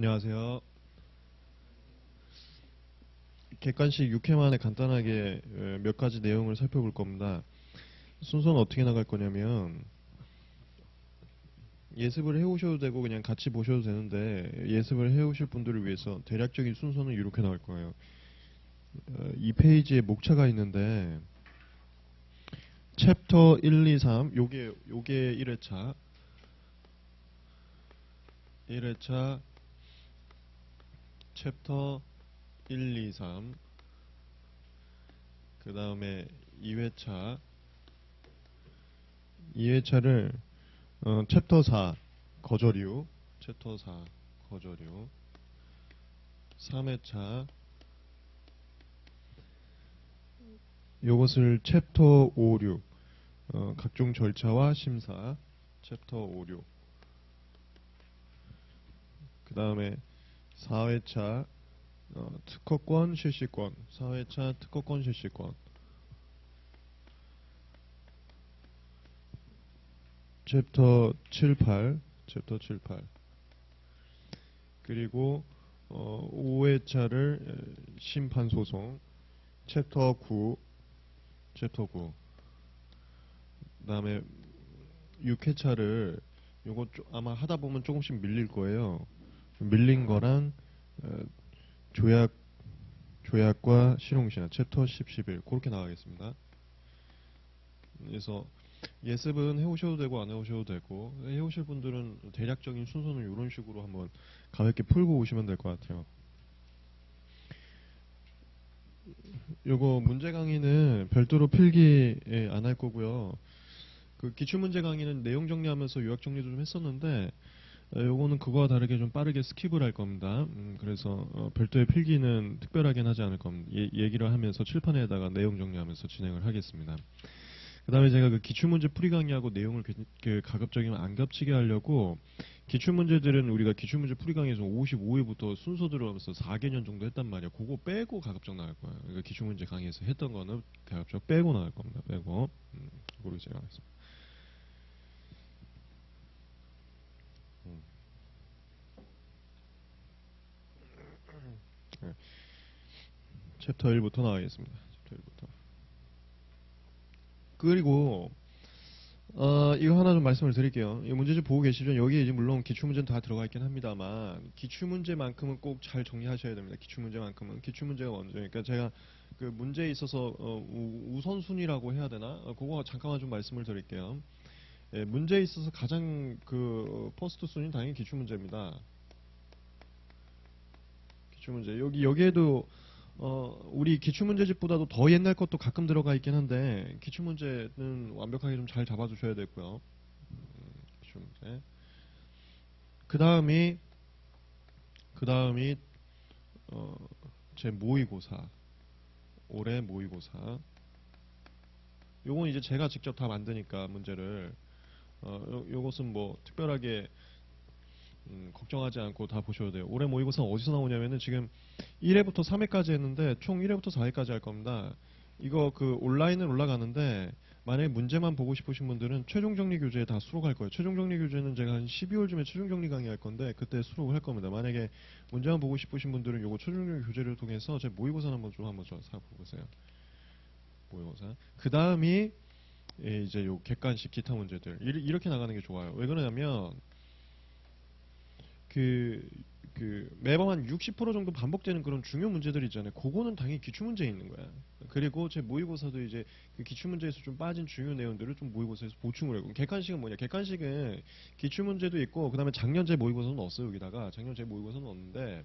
안녕하세요. 객관식 6회 만에 간단하게 몇 가지 내용을 살펴볼 겁니다. 순서는 어떻게 나갈 거냐면 예습을 해오셔도 되고 그냥 같이 보셔도 되는데 예습을 해오실 분들을 위해서 대략적인 순서는 이렇게 나갈 거예요. 이 페이지에 목차가 있는데 챕터 1, 2, 3 요게 1회차 챕터 1, 2, 3 그 다음에 2회차를 챕터 4 거절이유 챕터 4 거절이유 3회차 요것을 챕터 5, 6 각종 절차와 심사 챕터 5, 6 그 다음에 4회차 특허권 실시권 4회차 특허권 실시권 챕터 7, 8 그리고 5회차를 심판소송 챕터 9 그 다음에 6회차를 요거 아마 하다 보면 조금씩 밀릴 거예요. 밀린 거랑 조약과 실용신화 챕터 10, 11 그렇게 나가겠습니다. 그래서 예습은 해오셔도 되고 안 해오셔도 되고 해오실 분들은 대략적인 순서는 이런 식으로 한번 가볍게 풀고 오시면 될 것 같아요. 요거 문제 강의는 별도로 필기 안 할 거고요. 그 기출문제 강의는 내용 정리하면서 요약 정리도 좀 했었는데 요거는 그거와 다르게 좀 빠르게 스킵을 할 겁니다. 그래서 별도의 필기는 특별하게는 하지 않을 겁니다. 얘기를 하면서 칠판에다가 내용 정리하면서 진행을 하겠습니다. 그 다음에 제가 그 기출문제 풀이 강의하고 내용을 가급적이면 안 겹치게 하려고 기출문제들은 우리가 기출문제 풀이 강의에서 55회부터 순서 들어가면서 4개년 정도 했단 말이야. 그거 빼고 가급적 나갈 거예요. 그러니까 기출문제 강의에서 했던 거는 가급적 빼고 나갈 겁니다. 빼고. 그렇게 제가 하겠습니다. 네. 챕터 1부터 나가겠습니다. 챕터 1부터. 그리고 이거 하나 좀 말씀을 드릴게요. 이 문제집 보고 계시죠? 여기에 이제 물론 기출문제는 다 들어가 있긴 합니다만 기출문제만큼은 꼭 잘 정리하셔야 됩니다. 기출문제만큼은 기출문제가 먼저. 그러니까 제가 그 문제에 있어서 우선순위라고 해야 되나? 그거 잠깐만 좀 말씀을 드릴게요. 예, 문제에 있어서 가장 그 퍼스트 순위는 당연히 기출문제입니다. 기출문제 여기에도 우리 기출문제집보다도 더 옛날 것도 가끔 들어가 있긴 한데 기출문제는 완벽하게 좀 잘 잡아주셔야 되고요. 기출문제. 그 다음이 제 모의고사 올해 모의고사. 요건 이제 제가 직접 다 만드니까 문제를 요것은 뭐 특별하게 걱정하지 않고 다 보셔도 돼요. 올해 모의고사는 어디서 나오냐면은 지금 1회부터 3회까지 했는데 총 1회부터 4회까지 할 겁니다. 이거 그 온라인은 올라가는데 만약에 문제만 보고 싶으신 분들은 최종 정리 교재에 다 수록할 거예요. 최종 정리 교재는 제가 한 12월쯤에 최종 정리 강의 할 건데 그때 수록을 할 겁니다. 만약에 문제만 보고 싶으신 분들은 요거 최종 정리 교재를 통해서 제 모의고사 한번 살펴보세요. 모의고사. 그 다음이 이제 요 객관식 기타 문제들 이렇게 나가는 게 좋아요. 왜 그러냐면 매번 한 60% 정도 반복되는 그런 중요 문제들 있잖아요. 그거는 당연히 기출문제에 있는 거야. 그리고 제 모의고사도 이제 그 기출문제에서 좀 빠진 중요 내용들을 좀 모의고사에서 보충을 해요. 객관식은 뭐냐? 객관식은 기출문제도 있고, 그 다음에 작년 제 모의고사는 넣었어요, 여기다가. 작년 제 모의고사는 넣었는데,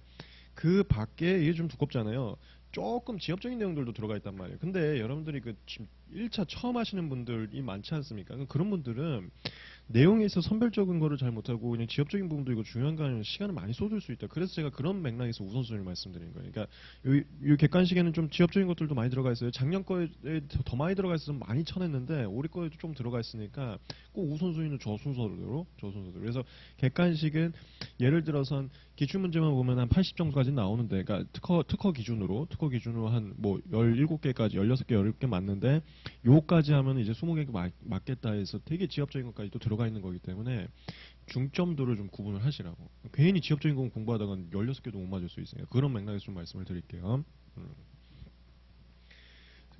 그 밖에 이게 좀 두껍잖아요. 조금 지엽적인 내용들도 들어가 있단 말이에요. 근데 여러분들이 그 1차 처음 하시는 분들이 많지 않습니까? 그런 분들은 내용에 있어 선별적인 거를 잘 못하고 그냥 지엽적인 부분도 이거 중요한 거 아니면 시간을 많이 쏟을 수 있다. 그래서 제가 그런 맥락에서 우선순위를 말씀드린 거예요. 그러니까 이 객관식에는 좀 지엽적인 것들도 많이 들어가 있어요. 작년 거에 더 많이 들어가 있어서 좀 많이 쳐냈는데 올해 거에도 좀 들어가 있으니까 꼭 우선순위는 저 순서대로. 그래서 객관식은 예를 들어서 기출 문제만 보면 한 80 정도까지 나오는데, 그러니까 특허 기준으로 한 뭐 17개까지 16개 17개 맞는데 요까지 하면 이제 20개 맞겠다 해서 되게 지엽적인 것까지 또 들어가 있는 거기 때문에 중점도를 좀 구분을 하시라고. 괜히 지엽적인 거 공부하다가 16개도 못 맞을 수 있으니까 그런 맥락에서 좀 말씀을 드릴게요.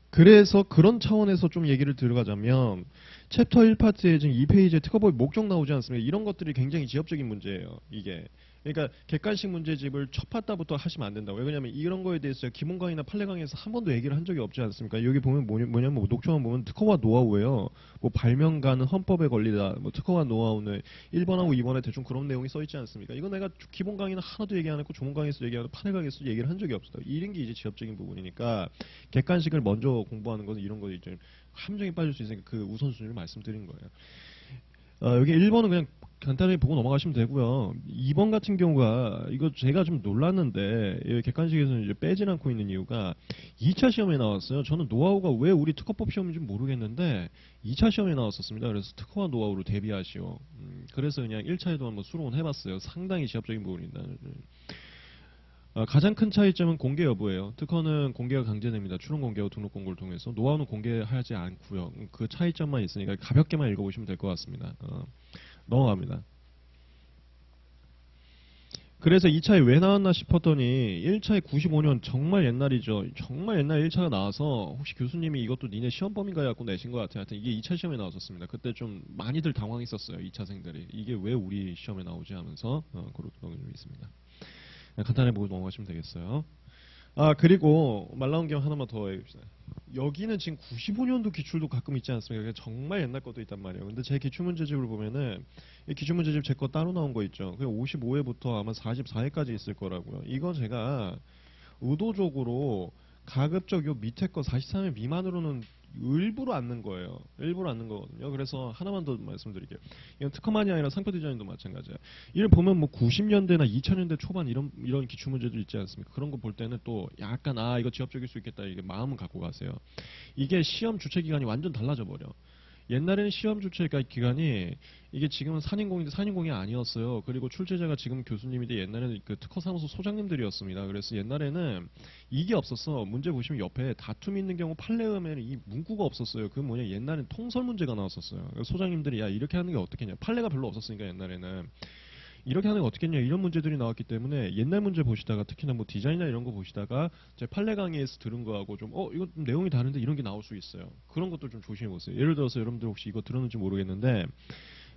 그래서 그런 차원에서 좀 얘기를 들어가자면 챕터 1파트에 지금 2페이지에 특허법의 목적 나오지 않습니까? 이런 것들이 굉장히 지엽적인 문제예요. 이게. 그러니까 객관식 문제집을 첫 파트부터 하시면 안 된다고. 왜냐하면 이런 거에 대해서 기본 강의나 판례 강의에서 한 번도 얘기를 한 적이 없지 않습니까? 여기 보면 뭐냐면 뭐 녹초만 보면 특허와 노하우예요. 뭐 발명가는 헌법에 걸리다. 뭐 특허와 노하우는 1번하고 2번에 대충 그런 내용이 써 있지 않습니까? 이거 내가 기본 강의는 하나도 얘기 안 했고 조문 강의에서 얘기하고 판례 강의에서 얘기를 한 적이 없어요. 이런 게 이제 지엽적인 부분이니까 객관식을 먼저 공부하는 것은 이런 거 이제 함정에 빠질 수 있으니까 그 우선순위를 말씀드린 거예요. 여기 1번은 그냥 간단히 보고 넘어가시면 되고요. 2번 같은 경우가 이거 제가 좀 놀랐는데 객관식에서는 이제 빼진 않고 있는 이유가 2차 시험에 나왔어요. 저는 노하우가 왜 우리 특허법 시험인지 모르겠는데 2차 시험에 나왔었습니다. 그래서 특허와 노하우로 대비하시오. 그래서 그냥 1차에도 한번 수록은 해봤어요. 상당히 지엽적인 부분입니다. 가장 큰 차이점은 공개 여부예요. 특허는 공개가 강제됩니다. 출원 공개와 등록 공고를 통해서. 노하우는 공개하지 않고요. 그 차이점만 있으니까 가볍게만 읽어보시면 될 것 같습니다. 넘어갑니다. 그래서 2차에 왜 나왔나 싶었더니 1차에 95년 정말 옛날이죠. 정말 옛날 1차가 나와서 혹시 교수님이 이것도 니네 시험범인가 갖고 내신 것 같아요. 하여튼 이게 2차 시험에 나왔었습니다. 그때 좀 많이들 당황했었어요. 2차생들이. 이게 왜 우리 시험에 나오지 하면서 그런 게 있습니다. 간단히 보고 넘어가시면 되겠어요. 그리고 말 나온 김에 하나만 더 해봅시다. 여기는 지금 95년도 기출도 가끔 있지 않습니까? 정말 옛날 것도 있단 말이에요. 근데 제 기출문제집을 보면은 이 기출문제집 제 거 따로 나온 거 있죠. 그 55회부터 아마 44회까지 있을 거라고요. 이거 제가 의도적으로 가급적 요 밑에 거 43회 미만으로는 일부러 안 넣은 거예요. 일부러 안 넣은 거거든요. 그래서 하나만 더 말씀드릴게요. 이건 특허만이 아니라 상표 디자인도 마찬가지예요. 이를 보면 뭐 90년대나 2000년대 초반 이런 기출 문제도 있지 않습니까? 그런 거 볼 때는 또 약간 이거 지엽적일 수 있겠다 이게 마음은 갖고 가세요. 이게 시험 주체 기간이 완전 달라져 버려. 옛날에는 시험 주체 기간이 이게 지금은 산인공인데 산인공이 아니었어요. 그리고 출제자가 지금 교수님인데 옛날에는 그 특허사무소 소장님들이었습니다. 그래서 옛날에는 이게 없었어. 문제 보시면 옆에 다툼 있는 경우 판례음에는 이 문구가 없었어요. 그 뭐냐 옛날엔 통설 문제가 나왔었어요. 소장님들이 야 이렇게 하는 게 어떻겠냐. 판례가 별로 없었으니까 옛날에는. 이렇게 하는 게 어떻겠냐 이런 문제들이 나왔기 때문에 옛날 문제 보시다가 특히나 뭐 디자인이나 이런 거 보시다가 제 판례 강의에서 들은 거하고 좀 이거 좀 내용이 다른데 이런 게 나올 수 있어요. 그런 것도 좀 조심해 보세요. 예를 들어서 여러분들 혹시 이거 들었는지 모르겠는데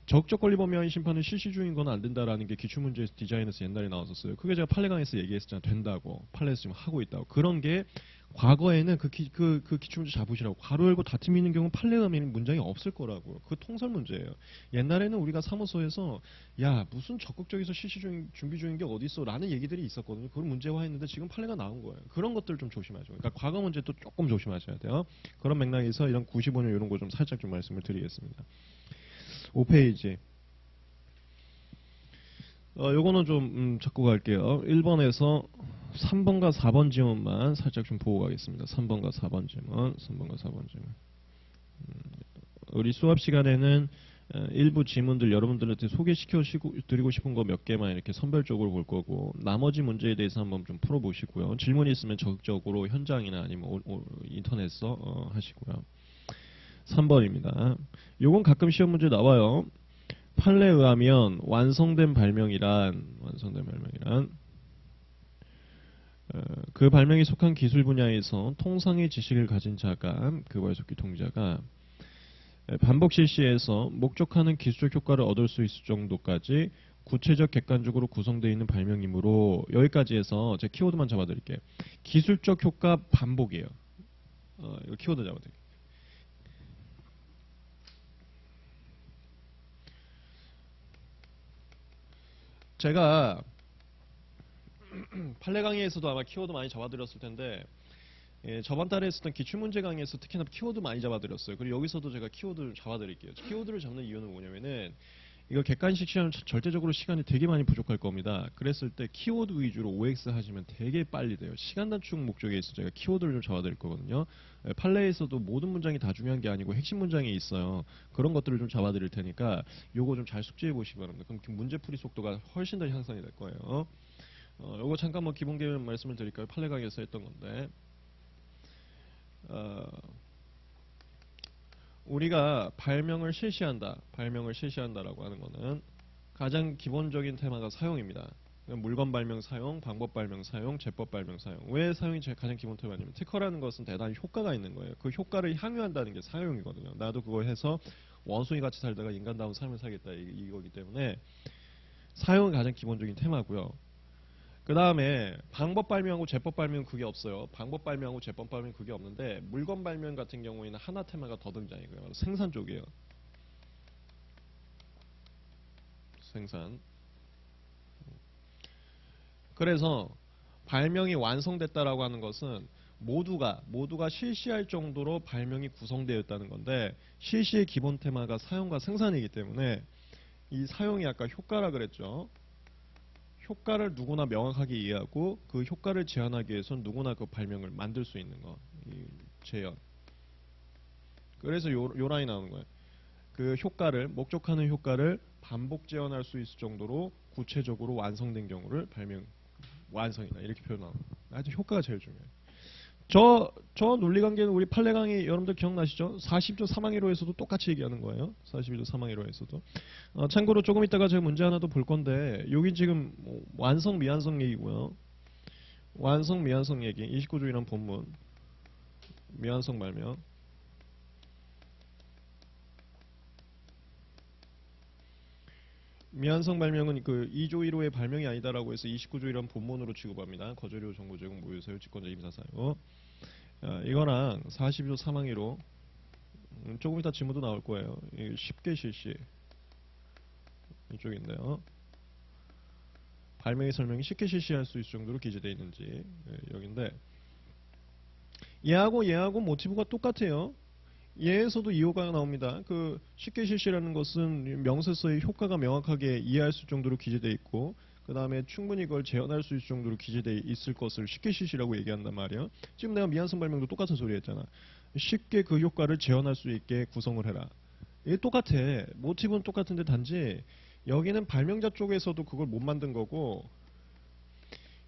적적 권리 범위하인 심판은 실시 중인 건 안 된다라는 게 기출문제에서 디자인에서 옛날에 나왔었어요. 그게 제가 판례 강의에서 얘기했었잖아요. 된다고. 판례에서 지금 하고 있다고. 그런 게 과거에는 그 기출문제 잡으시라고. 괄호 열고 다툼이 있는 경우는 판례음에는 문장이 없을 거라고요. 그 통설 문제예요. 옛날에는 우리가 사무소에서 야 무슨 적극적에서 실시 중인 준비 중인 게 어디 있어 라는 얘기들이 있었거든요. 그걸 문제화했는데 지금 판례가 나온 거예요. 그런 것들 좀 조심하죠. 그러니까 과거 문제도 조금 조심하셔야 돼요. 그런 맥락에서 이런 95년 이런 거 좀 살짝 좀 말씀을 드리겠습니다. 5페이지. 요거는 좀 잡고 갈게요. 1번에서 3번과 4번 지문만 살짝 좀 보고 가겠습니다. 3번과 4번 지문. 3번과 4번 지문. 우리 수업 시간에는 일부 지문들 여러분들한테 소개시켜 드리고 싶은 거 몇 개만 이렇게 선별적으로 볼 거고 나머지 문제에 대해서 한번 좀 풀어보시고요. 질문이 있으면 적극적으로 현장이나 아니면 인터넷에서 하시고요. 3번입니다. 요건 가끔 시험 문제 나와요. 판례에 의하면 완성된 발명이란 그 발명이 속한 기술 분야에서 통상의 지식을 가진 자가 그거에 속기 통자가 반복 실시해서 목적하는 기술적 효과를 얻을 수 있을 정도까지 구체적 객관적으로 구성되어 있는 발명이므로 여기까지 해서 제 키워드만 잡아드릴게요. 기술적 효과 반복이에요. 이거 키워드 잡아드릴게요. 제가 판례 강의에서도 아마 키워드 많이 잡아드렸을 텐데 저번 달에 했었던 기출문제 강의에서 특히나 키워드 많이 잡아드렸어요. 그리고 여기서도 제가 키워드를 잡아드릴게요. 키워드를 잡는 이유는 뭐냐면은 이거 객관식 시험 절대적으로 시간이 되게 많이 부족할 겁니다. 그랬을 때 키워드 위주로 OX 하시면 되게 빨리 돼요. 시간 단축 목적에 있어서 제가 키워드를 좀 잡아드릴 거거든요. 판례에서도 모든 문장이 다 중요한 게 아니고 핵심 문장이 있어요. 그런 것들을 좀 잡아드릴 테니까 요거 좀 잘 숙지해 보시기 바랍니다. 그럼 문제풀이 속도가 훨씬 더 향상이 될 거예요. 요거 잠깐 뭐 기본 개념 말씀을 드릴까요? 판례 강의에서 했던 건데 우리가 발명을 실시한다라고 하는 거는 가장 기본적인 테마가 사용입니다. 물건 발명 사용, 방법 발명 사용, 제법 발명 사용. 왜 사용이 가장 기본 테마냐면 특허라는 것은 대단히 효과가 있는 거예요. 그 효과를 향유한다는 게 사용이거든요. 나도 그거 해서 원숭이 같이 살다가 인간다운 삶을 살겠다 이거기 때문에 사용이 가장 기본적인 테마고요. 그 다음에 방법 발명하고 제법 발명 그게 없어요. 방법 발명하고 제법 발명 그게 없는데 물건 발명 같은 경우에는 하나 테마가 더 등장이고요. 생산 쪽이에요. 생산. 그래서 발명이 완성됐다라고 하는 것은 모두가 실시할 정도로 발명이 구성되어 있다는 건데 실시의 기본 테마가 사용과 생산이기 때문에 이 사용이 아까 효과라 그랬죠. 효과를 누구나 명확하게 이해하고 그 효과를 제한하기 위해서는 누구나 그 발명을 만들 수 있는 거. 이 제한. 그래서 요 라인 나오는 거예요. 그 효과를 목적하는 효과를 반복 재현할 수 있을 정도로 구체적으로 완성된 경우를 발명 완성이다 이렇게 표현하는 거예요. 아주 효과가 제일 중요해요. 저 논리관계는 우리 판례 강의 여러분들 기억나시죠? 40조 사망이로에서도 똑같이 얘기하는 거예요. 42조 사망이로에서도. 참고로 조금 이따가 제가 문제 하나 더 볼 건데 여기 지금 뭐 완성 미완성 얘기고요. 완성 미완성 얘기 29조이란 본문 미완성 발명 미완성 발명은 그 2조 1호의 발명이 아니다라고 해서 29조이란 본문으로 취급합니다. 거절료 정보 제공 모유 사유 직권자 임사 사유. 이거랑 42조 사망1호 조금 이따 지문도 나올 거예요. 쉽게 실시 이쪽인데요. 발명의 설명이 쉽게 실시할 수 있을 정도로 기재되어 있는지 여기인데 얘하고 모티브가 똑같아요. 얘에서도 이호가 나옵니다. 그 쉽게 실시라는 것은 명세서의 효과가 명확하게 이해할 수 있을 정도로 기재되어 있고 그 다음에 충분히 그걸 재현할 수 있을 정도로 기재되어 있을 것을 쉽게 실시라고 얘기한단 말이에요. 지금 내가 미완성 발명도 똑같은 소리 했잖아. 쉽게 그 효과를 재현할 수 있게 구성을 해라. 이게 똑같아. 모티브는 똑같은데 단지 여기는 발명자 쪽에서도 그걸 못 만든 거고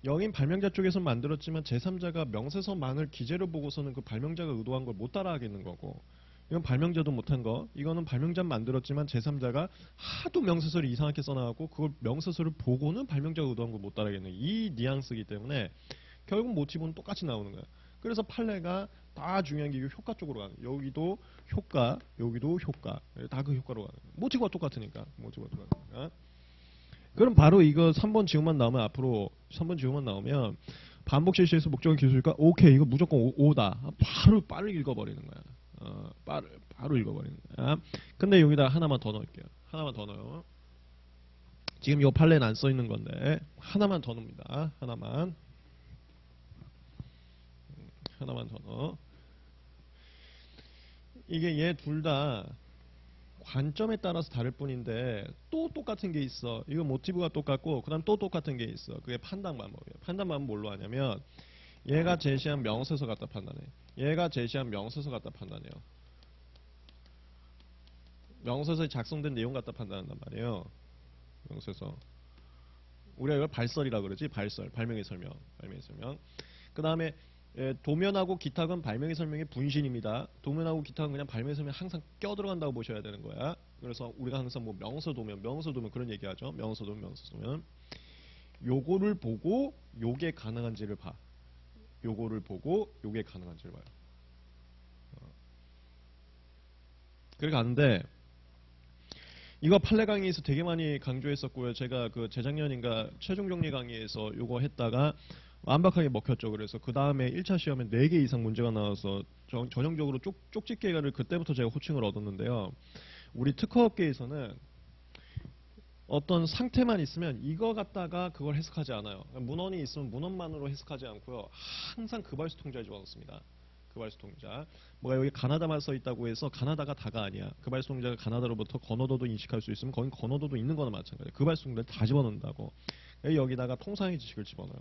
여긴 발명자 쪽에서 만들었지만 제3자가 명세서만을 기재로 보고서는 그 발명자가 의도한 걸 못 따라하겠는 거고 이건 발명자도 못한 거 이거는 발명자 만들었지만 제3자가 하도 명세서를 이상하게 써놔갖고 그걸 명세서를 보고는 발명자가 의도한 걸 못 따라하겠는 이 뉘앙스이기 때문에 결국 모티브는 똑같이 나오는 거야. 그래서 판례가 다 중요한 게 효과 쪽으로 가는 거야. 여기도 효과 여기도 효과 다 그 효과로 가는 거야. 모티브가 똑같으니까 그럼 바로 이거 3번 지우만 나오면 앞으로 3번 지우만 나오면 반복 실시에서 목적은 기술일까? 오케이 이거 무조건 오다. 바로 읽어버리는 거야. 바로 읽어버리는 거야. 근데 여기다 하나만 더 넣을게요. 하나만 더 넣어요. 지금 이 판례는 안 써있는 건데 하나만 더 넣습니다. 하나만 더 넣어. 이게 얘 둘 다 관점에 따라서 다를 뿐인데 또 똑같은 게 있어. 이거 모티브가 똑같고 그 다음 또 똑같은 게 있어. 그게 판단 방법이에요. 판단 방법은 뭘로 하냐면 얘가 제시한 명세서 갖다 판단해. 얘가 제시한 명세서 갖다 판단해요. 명세서에 작성된 내용 갖다 판단한단 말이에요. 명세서. 우리가 이걸 발설이라 그러지. 발설. 발명의 설명. 그 다음에 도면하고 기탁은 발명의 설명의 분신입니다. 도면하고 기탁은 그냥 발명의 설명에 항상 껴들어간다고 보셔야 되는 거야. 그래서 우리가 항상 뭐 명서 도면 그런 얘기하죠. 명서 도면. 요거를 보고 요게 가능한지를 봐. 요거를 보고 요게 가능한지를 봐요. 그래 가는데 이거 판례 강의에서 되게 많이 강조했었고요. 제가 그 재작년인가 최종 정리 강의에서 요거 했다가 완벽하게 먹혔죠. 그래서 그 다음에 1차 시험에 4개 이상 문제가 나와서 전형적으로 쪽집게를 그때부터 제가 호칭을 얻었는데요. 우리 특허업계에서는 어떤 상태만 있으면 이거 갖다가 그걸 해석하지 않아요. 문헌이 있으면 문헌만으로 해석하지 않고요. 항상 급발수 통자를 집어넣습니다. 급발수 통자. 뭐가 여기 가나다만 써 있다고 해서 가나다가 다가 아니야. 급발수 통자가 가나다로부터 건어도도 인식할 수 있으면 거긴 건어도도 있는 거나 마찬가지야. 급발수 통자를 다 집어넣는다고. 여기다가 통상의 지식을 집어넣어요.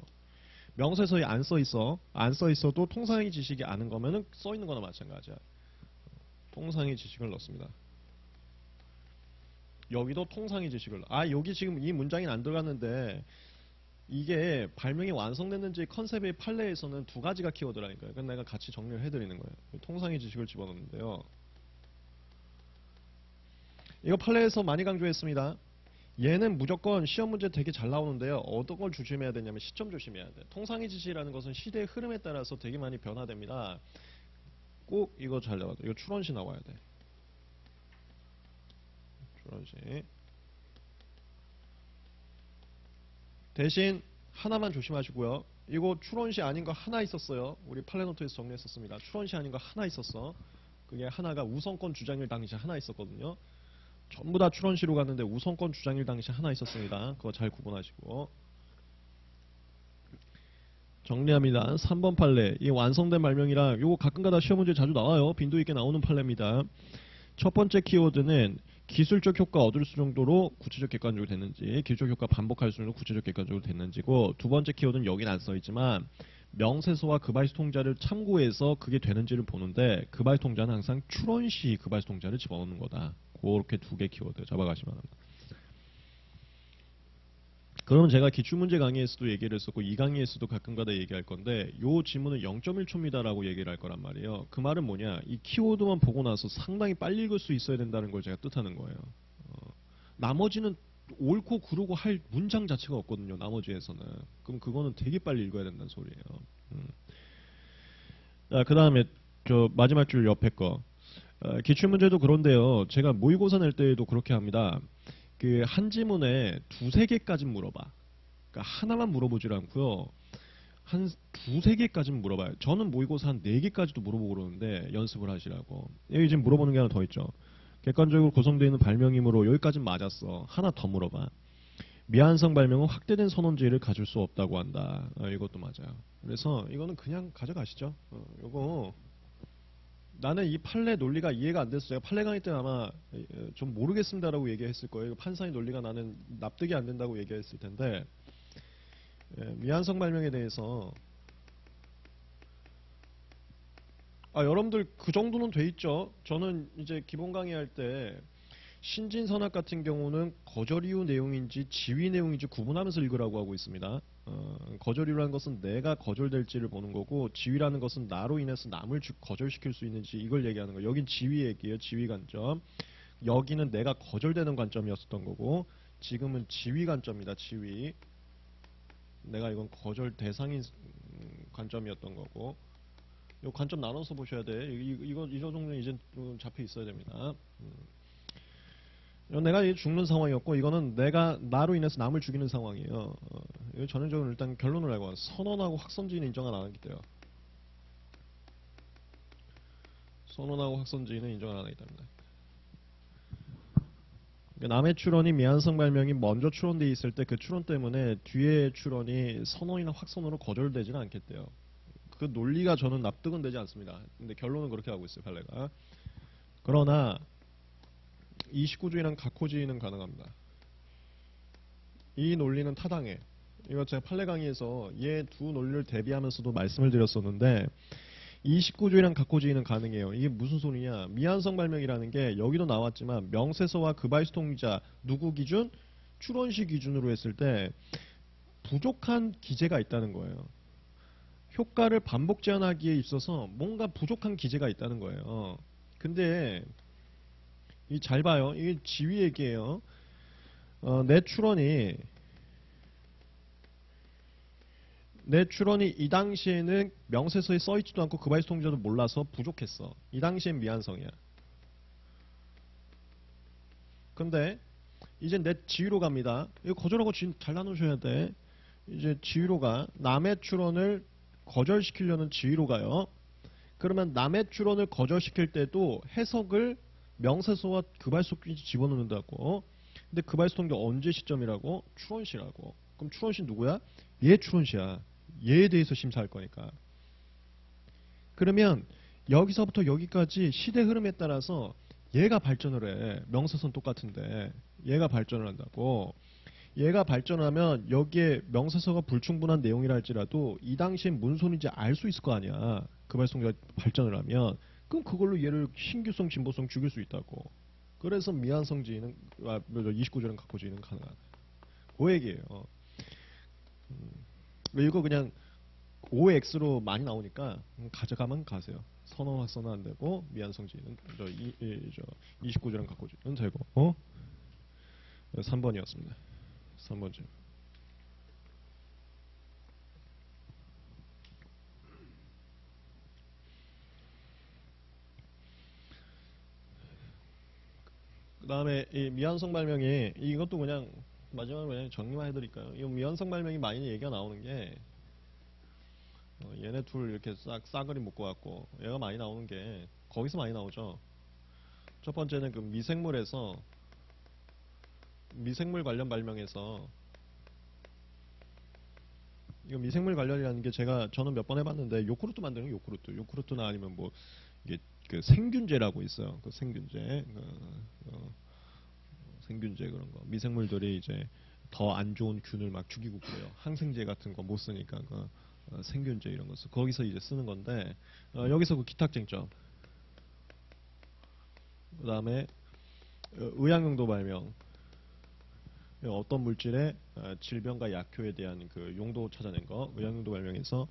명세서에 안 써 있어도 통상의 지식이 아는 거면은 써 있는 거나 마찬가지야. 통상의 지식을 넣습니다. 여기도 통상의 지식을. 여기 지금 이 문장이 안 들어갔는데 이게 발명이 완성됐는지 컨셉의 판례에서는 두 가지가 키워드라니까요. 그래서 내가 같이 정리를 해드리는 거예요. 통상의 지식을 집어넣는데요. 이거 판례에서 많이 강조했습니다. 얘는 무조건 시험 문제 되게 잘 나오는데요. 어떤 걸 조심해야 되냐면 시점 조심해야 돼. 통상의 지시라는 것은 시대의 흐름에 따라서 되게 많이 변화됩니다. 꼭 이거 잘 나와야 돼. 이거 추론시 나와야 돼. 추론시. 대신 하나만 조심하시고요. 이거 추론시 아닌 거 하나 있었어요. 우리 팔레노트에서 정리했었습니다. 추론시 아닌 거 하나 있었어. 그게 하나가 우선권 주장일 당시 하나 있었거든요. 전부 다 추론시로 갔는데 우선권 주장일 당시 하나 있었습니다. 그거 잘 구분하시고. 정리합니다. 3번 판례. 이 완성된 말명이랑 요거 가끔가다 시험 문제 자주 나와요. 빈도 있게 나오는 판례입니다. 첫 번째 키워드는 기술적 효과 얻을 수 정도로 구체적 객관적으로 됐는지, 기술적 효과 반복할 수 정도로 구체적 객관적으로 됐는지고, 두 번째 키워드는 여기는 안 써있지만 명세서와 급발수 통자를 참고해서 그게 되는지를 보는데 급발수 통자는 항상 추론시 급발수 통자를 집어넣는 거다. 그렇게 두 개 키워드 잡아가시면 합니다. 그러면 제가 기출문제 강의에서도 얘기를 했었고 이 강의에서도 가끔가다 얘기할 건데 요 지문은 0.1초입니다라고 얘기를 할 거란 말이에요. 그 말은 뭐냐? 이 키워드만 보고 나서 상당히 빨리 읽을 수 있어야 된다는 걸 제가 뜻하는 거예요. 나머지는 옳고 그르고 할 문장 자체가 없거든요. 나머지에서는. 그럼 그거는 되게 빨리 읽어야 된다는 소리예요. 자, 그 다음에 저 마지막 줄 옆에 거. 기출문제도 그런데요. 제가 모의고사 낼 때에도 그렇게 합니다. 그 한 지문에 두세 개까지 물어봐. 그러니까 하나만 물어보질 않고요. 한 두세 개까지는 물어봐요. 저는 모의고사 한 네 개까지도 물어보고 그러는데 연습을 하시라고. 여기 지금 물어보는 게 하나 더 있죠. 객관적으로 구성되어 있는 발명이므로 여기까지는 맞았어. 하나 더 물어봐. 미완성 발명은 확대된 선언제의를 가질 수 없다고 한다. 이것도 맞아요. 그래서 이거는 그냥 가져가시죠. 이거 나는 이 판례 논리가 이해가 안 됐어. 제가 판례 강의 때 아마 좀 모르겠습니다라고 얘기했을 거예요. 판사의 논리가 나는 납득이 안 된다고 얘기했을 텐데 미완성 발명에 대해서 여러분들 그 정도는 돼 있죠. 저는 이제 기본 강의할 때 신진선악 같은 경우는 거절 이유 내용인지 지위 내용인지 구분하면서 읽으라고 하고 있습니다. 거절 이유라는 것은 내가 거절될지를 보는 거고 지위라는 것은 나로 인해서 남을 거절시킬 수 있는지 이걸 얘기하는 거예요. 여긴 지위 얘기예요. 지위 관점. 여기는 내가 거절되는 관점이었던 거고 지금은 지위 관점이다. 지위. 내가 이건 거절 대상인 관점이었던 거고 이 관점 나눠서 보셔야 돼. 이 정도는 이제 좀 잡혀 있어야 됩니다. 내가 죽는 상황이었고 이거는 내가 나로 인해서 남을 죽이는 상황이에요. 이거 전형적으로 일단 결론을 알고 선언하고 확선지위는 인정을 안 하기 때문에 선언하고 확선지위는 인정을 안 하기 때문에 남의 추론이 미완성 발명이 먼저 추론되어 있을 때 그 추론 때문에 뒤에 추론이 선언이나 확선으로 거절되지는 않겠대요. 그 논리가 저는 납득은 되지 않습니다. 근데 결론은 그렇게 하고 있어요. 판례가. 그러나 29주의랑 각호주의는 가능합니다. 이 논리는 타당해. 이거 제가 판례 강의에서 얘 두 논리를 대비하면서도 말씀을 드렸었는데 29주의랑 각호주의는 가능해요. 이게 무슨 소리냐? 미완성 발명이라는 게 여기도 나왔지만 명세서와 급발수 통자 누구 기준? 추론시 기준으로 했을 때 부족한 기재가 있다는 거예요. 효과를 반복 제한하기에 있어서 뭔가 부족한 기재가 있다는 거예요. 근데 이 잘 봐요. 이게 지위 얘기예요. 내 추론이 이 당시에는 명세서에 써있지도 않고 급발수 통자도 몰라서 부족했어. 이 당시엔 미완성이야. 근데 이제 내 지위로 갑니다. 이거 거절하고 지위 잘 나누셔야 돼. 이제 지위로 가. 남의 추론을 거절시키려는 지위로 가요. 그러면 남의 추론을 거절시킬 때도 해석을 명세서와 급발수 통지 집어넣는다고. 근데 급발수 통지 언제 시점이라고? 추론시라고. 그럼 추론시 누구야? 얘 추론시야. 얘에 대해서 심사할 거니까. 그러면 여기서부터 여기까지 시대 흐름에 따라서 얘가 발전을 해. 명세서는 똑같은데 얘가 발전을 한다고. 얘가 발전하면 여기에 명세서가 불충분한 내용이라 할지라도 이 당시엔 무슨 소리인지 알 수 있을 거 아니야. 급발수 통지가 발전을 하면. 그럼 그걸로 얘를 신규성, 진보성 죽일 수 있다고. 그래서 미완성지위는 29조랑 각호지위는 가능하다. 그 얘기예요. 이거 그냥 OX로 많이 나오니까 가져가면 가세요. 선언 확선은 안 되고 미완성지위는 29조랑 각호지위는 되고. 3번이었습니다. 3번째. 그 다음에 이 미완성 발명이 이것도 그냥 마지막으로 그냥 정리만 해드릴까요? 이 미완성 발명이 많이 얘기가 나오는 게 얘네 둘 이렇게 싸그리 묶어갖고 얘가 많이 나오는 게 거기서 많이 나오죠. 첫 번째는 그 미생물 관련 발명에서 이거 미생물 관련이라는 게 저는 몇 번 해봤는데 요구르트 만드는 게 요구르트나 아니면 뭐 이게 그 생균제라고 있어요. 그 생균제, 생균제 그런 거 미생물들이 이제 더 안 좋은 균을 막 죽이고 그래요. 항생제 같은 거 못 쓰니까 생균제 이런 거 거기서 이제 쓰는 건데 여기서 그 기탁쟁점. 그 다음에 의학용도 발명. 어떤 물질의 질병과 약효에 대한 그 용도 찾아낸 거, 의학용도 발명해서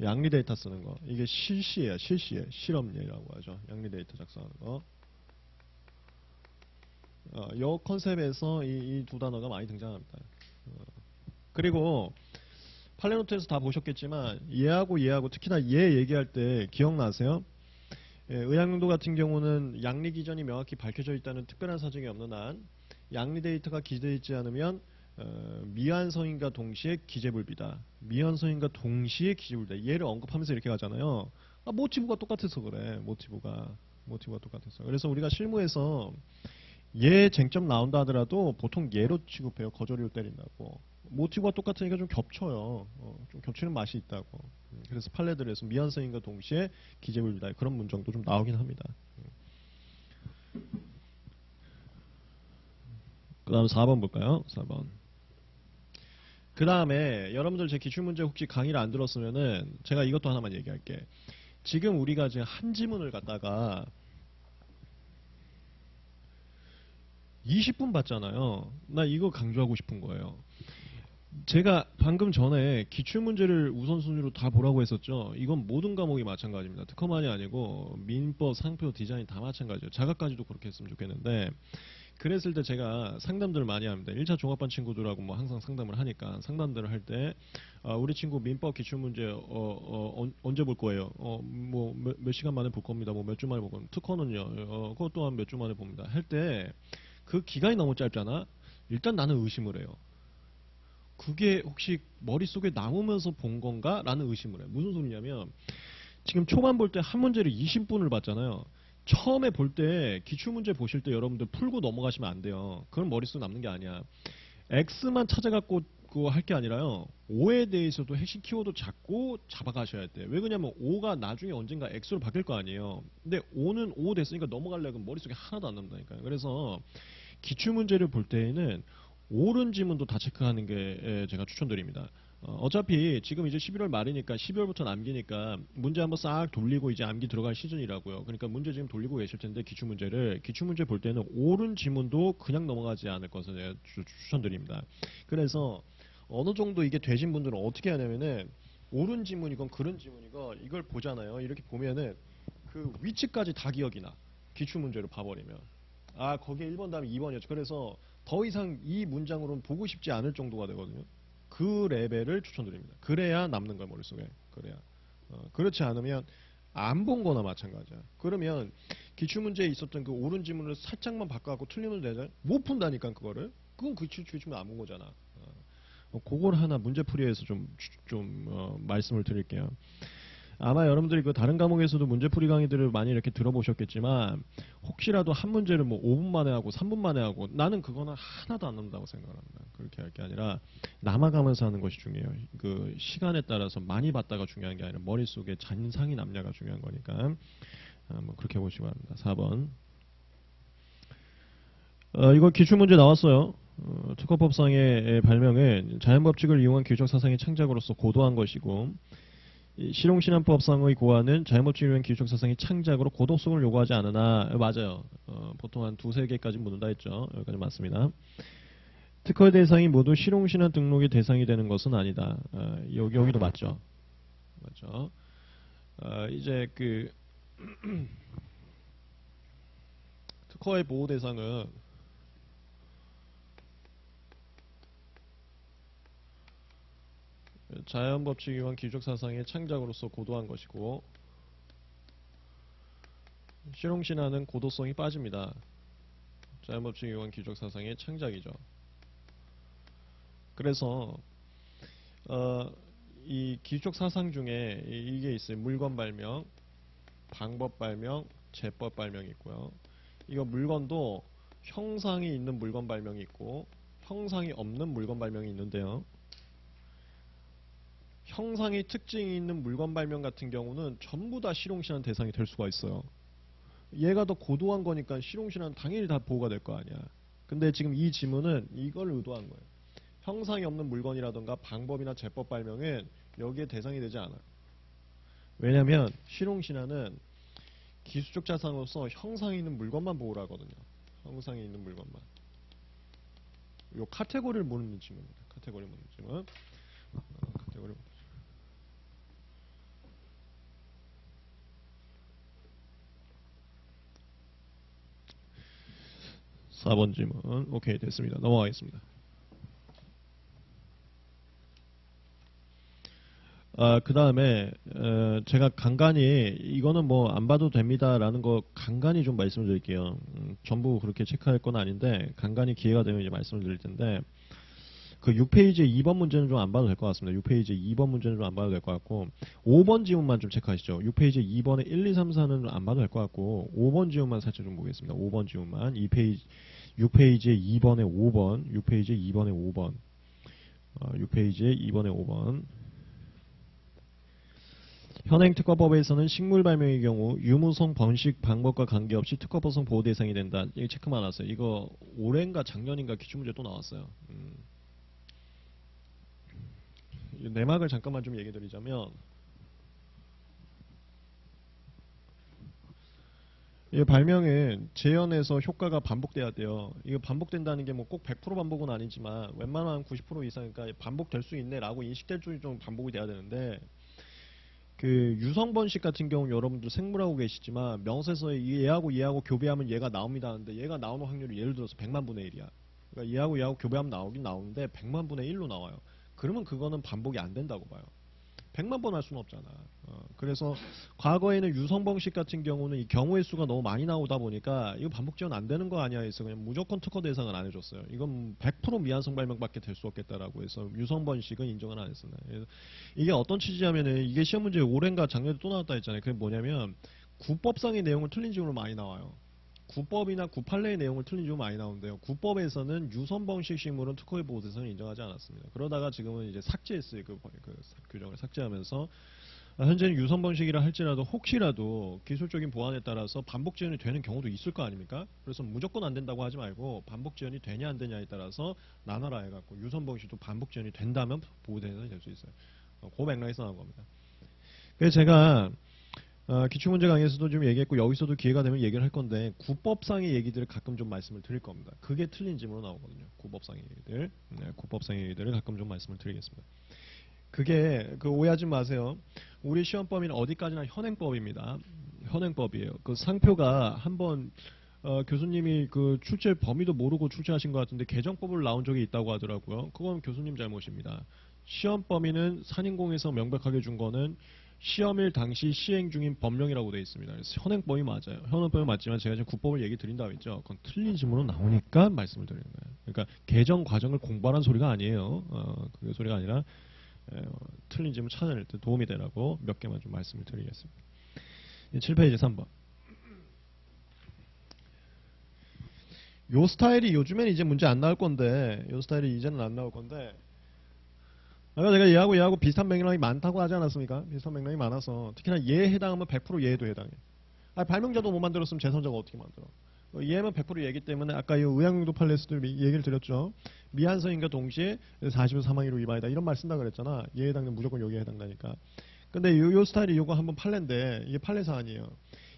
양리 데이터 쓰는 거. 이게 실시예요. 실험예라고 하죠. 양리 데이터 작성하는 거. 이 컨셉에서 이 두 단어가 많이 등장합니다. 그리고 팔레노트에서 다 보셨겠지만 얘하고 특히나 얘 얘기할 때 기억나세요? 예, 의학용도 같은 경우는 양리 기전이 명확히 밝혀져 있다는 특별한 사정이 없는 한 양리 데이터가 기재되어 있지 않으면 미완성인과 동시에 기재불비다. 미완성인과 동시에 기재불비다. 얘를 언급하면서 이렇게 가잖아요. 모티브가 똑같아서 그래. 모티브가 똑같아서. 그래서 우리가 실무에서 얘 쟁점 나온다 하더라도 보통 얘로 취급해요. 거저리로 때린다고. 모티브가 똑같으니까 좀 겹쳐요. 좀 겹치는 맛이 있다고. 그래서 판례들에서 미완성인과 동시에 기재불비다. 그런 문장도 좀 나오긴 합니다. 그 다음 4번 볼까요? 4번. 그 다음에 여러분들 제 기출문제 혹시 강의를 안 들었으면은 제가 이것도 하나만 얘기할게. 지금 우리가 지금 한 지문을 갖다가 20분 봤잖아요. 나 이거 강조하고 싶은 거예요. 제가 방금 전에 기출문제를 우선순위로 다 보라고 했었죠. 이건 모든 과목이 마찬가지입니다. 특허만이 아니고 민법, 상표, 디자인 다 마찬가지예요. 자각까지도 그렇게 했으면 좋겠는데 그랬을 때 제가 상담들을 많이 합니다. 1차 종합반 친구들하고 뭐 항상 상담을 하니까 상담들을 할 때 우리 친구 민법 기출문제 언제 볼 거예요? 뭐 몇 시간 만에 볼 겁니다. 뭐 몇 주 만에 볼 겁니다. 특허는요. 그것 또한 몇 주 만에 봅니다. 할 때 그 기간이 너무 짧잖아. 일단 나는 의심을 해요. 그게 혹시 머릿속에 남으면서 본 건가? 라는 의심을 해요. 무슨 소리냐면 지금 초반 볼 때 한 문제를 20분을 봤잖아요. 처음에 볼 때 기출문제 보실 때 여러분들 풀고 넘어가시면 안 돼요. 그건 머릿속에 남는 게 아니야. X만 찾아갖고 그거 할 게 아니라요. O에 대해서도 핵심 키워드 잡고 잡아가셔야 돼. 왜 그러냐면 O가 나중에 언젠가 X로 바뀔 거 아니에요. 근데 O는 O 됐으니까 넘어가려고 하면 머릿속에 하나도 안 남다니까요. 그래서 기출문제를 볼 때에는 옳은 지문도 다 체크하는 게 제가 추천드립니다. 어차피 지금 이제 11월 말이니까 12월부터 남기니까 문제 한번 싹 돌리고 이제 암기 들어갈 시즌이라고요. 그러니까 문제 지금 돌리고 계실 텐데 기출문제 볼 때는 옳은 지문도 그냥 넘어가지 않을 것을 제가 추천드립니다. 그래서 어느 정도 이게 되신 분들은 어떻게 하냐면은 옳은 지문이건 그런 지문이건 이걸 보잖아요. 이렇게 보면은 그 위치까지 다 기억이 나. 기출문제로 봐버리면. 거기에 1번 다음에 2번이었죠. 그래서 더 이상 이 문장으로는 보고 싶지 않을 정도가 되거든요. 그 레벨을 추천드립니다. 그래야 남는 거야, 머릿속에. 그래야. 그렇지 않으면 안 본 거나 마찬가지야. 그러면 기출문제에 있었던 그 옳은 지문을 살짝만 바꿔갖고 틀리면 되잖아. 못 푼다니까, 그거를. 그건 그 기출문 안 본 거잖아. 그걸 하나 문제풀이에서 말씀을 드릴게요. 아마 여러분들이 그 다른 과목에서도 문제풀이 강의들을 많이 이렇게 들어보셨겠지만 혹시라도 한 문제를 뭐 5분 만에 하고 3분 만에 하고 나는 그거는 하나도 안 남는다고 생각합니다. 그렇게 할 게 아니라 남아가면서 하는 것이 중요해요. 그 시간에 따라서 많이 봤다가 중요한 게 아니라 머릿속에 잔상이 남냐가 중요한 거니까 뭐 그렇게 보시기 바랍니다. 4번. 이거 기출문제 나왔어요. 특허법상의 발명은 자연법칙을 이용한 규정 사상의 창작으로서 고도한 것이고 실용신안법상의 고안은 자연법칙을 위한 기술적 사상의 창작으로 고독성을 요구하지 않으나 맞아요. 보통 한 두세 개까지 묻는다 했죠. 여기까지 맞습니다. 특허 대상이 모두 실용신안 등록의 대상이 되는 것은 아니다. 여기도 맞죠. 맞죠. 이제 그 특허의 보호 대상은 자연법칙에 의한 기술사상의 창작으로서 고도한 것이고 실용신화는 고도성이 빠집니다. 자연법칙에 의한 기술사상의 창작이죠. 그래서 이 기술사상 중에 이게 있어요. 물건 발명, 방법 발명, 제법 발명이 있고요. 이거 물건도 형상이 있는 물건 발명이 있고 형상이 없는 물건 발명이 있는데요. 형상이 특징이 있는 물건 발명 같은 경우는 전부 다 실용신안 대상이 될 수가 있어요. 얘가 더 고도한 거니까 실용신안 당연히 다 보호가 될 거 아니야. 근데 지금 이 지문은 이걸 의도한 거예요. 형상이 없는 물건이라던가 방법이나 제법 발명은 여기에 대상이 되지 않아요. 왜냐하면 실용신안은 기술적 자산으로서 형상이 있는 물건만 보호를 하거든요. 형상이 있는 물건만. 요 카테고리를 모르는 지문입니다. 카테고리 모르는 지문. 카테고리 4번 질문. 오케이, 됐습니다. 넘어가겠습니다. 그 다음에 제가 간간히 이거는 뭐 안 봐도 됩니다라는 거 간간히 좀 말씀을 드릴게요. 전부 그렇게 체크할 건 아닌데 간간히 기회가 되면 이제 말씀을 드릴 텐데 그 6페이지 2번 문제는 좀 안 봐도 될 것 같습니다. 6페이지 2번 문제는 좀 안 봐도 될 것 같고 5번 지문만 좀 체크하시죠. 6페이지 2번에 1, 2, 3, 4는 안 봐도 될 것 같고 5번 지문만 살짝 좀 보겠습니다. 5번 지문만 6페이지에 2번에 5번 6페이지에 2번에 5번 6페이지에 2번에 5번 현행 특허법에서는 식물 발명의 경우 유무성 번식 방법과 관계없이 특허법성 보호 대상이 된다. 이거 체크만 하세요. 이거 올해인가 작년인가 기출문제 또 나왔어요. 내막을 잠깐만 좀 얘기 드리자면 이 발명은 재현에서 효과가 반복돼야 돼요. 이거 반복된다는 게 뭐 꼭 100% 반복은 아니지만 웬만한 90% 이상 그러니까 반복될 수 있네라고 인식될 쪽이 좀 반복이 돼야 되는데 그 유성 번식 같은 경우 여러분들 생물하고 계시지만 명세서에 얘하고 교배하면 얘가 나옵니다 하는데 얘가 나오는 확률이 예를 들어서 100만 분의 1이야. 그러니까 얘하고 교배하면 나오긴 나오는데 100만 분의 1로 나와요. 그러면 그거는 반복이 안 된다고 봐요. 100만 번 할 수는 없잖아. 그래서 과거에는 유성번식 같은 경우는 이 경우의 수가 너무 많이 나오다 보니까 이거 반복 지원 안 되는 거 아니야 해서 그냥 무조건 특허 대상은 안 해줬어요. 이건 100% 미완성 발명밖에 될 수 없겠다라고 해서 유성번식은 인정을 안 했어요. 그래서 이게 어떤 취지냐면은 이게 시험 문제 올해인가 작년에 또 나왔다 했잖아요. 그게 뭐냐면 구법상의 내용을 틀린 지문으로 많이 나와요. 구법이나 구판례의 내용을 틀린 지문 많이 나오는데요. 구법에서는 유선방식 식물은 특허의 보호 대상을 인정하지 않았습니다. 그러다가 지금은 이제 삭제했어요. 그 규정을 삭제하면서 현재는 유선방식이라 할지라도 혹시라도 기술적인 보완에 따라서 반복 지원이 되는 경우도 있을 거 아닙니까? 그래서 무조건 안 된다고 하지 말고 반복 지원이 되냐 안 되냐에 따라서 나눠라 해갖고 유선방식도 반복 지원이 된다면 보호 대상이 될 수 있어요. 그 맥락에서 나온 겁니다. 그래서 제가 기출문제 강의에서도 좀 얘기했고 여기서도 기회가 되면 얘기를 할 건데 구법상의 얘기들을 가끔 좀 말씀을 드릴 겁니다. 그게 틀린 질문으로 나오거든요. 구법상의 얘기들. 구법상의 얘기들을 가끔 좀 말씀을 드리겠습니다. 그게 오해하지 마세요. 우리 시험법인 어디까지나 현행법입니다. 현행법이에요. 그 상표가 한번 교수님이 그 출제 범위도 모르고 출제하신 것 같은데 개정법을 나온 적이 있다고 하더라고요. 그건 교수님 잘못입니다. 시험 범위는 산인공에서 명백하게 준 거는 시험일 당시 시행 중인 법령이라고 되어 있습니다. 그래서 현행법이 맞아요. 현행법이 맞지만 제가 지금 국법을 얘기 드린다고 했죠. 그건 틀린 질문은 나오니까 말씀을 드리는 거예요. 그러니까 개정 과정을 공부하라는 소리가 아니에요. 그게 소리가 아니라 틀린 질문 찾아낼 때 도움이 되라고 몇 개만 좀 말씀을 드리겠습니다. 7페이지 3번. 요 스타일이 요즘엔 이제 문제 안 나올 건데 요 스타일이 이제는 안 나올 건데 제가 얘하고 비슷한 맥락이 많다고 하지 않았습니까? 비슷한 맥락이 많아서 특히나 얘에 해당하면 100% 얘에도 해당해. 발명자도 못 만들었으면 제선자가 어떻게 만들어? 얘는 100% 얘기 때문에 아까 이 의학용도 판례에서도 얘기를 드렸죠. 미한성인과 동시에 40일 사망일로 위반이다 이런 말 쓴다 그랬잖아. 얘에 해당되면 무조건 여기에 해당되니까. 근데 요 스타일이 요거 한번 판례인데 이게 판례 사안이에요.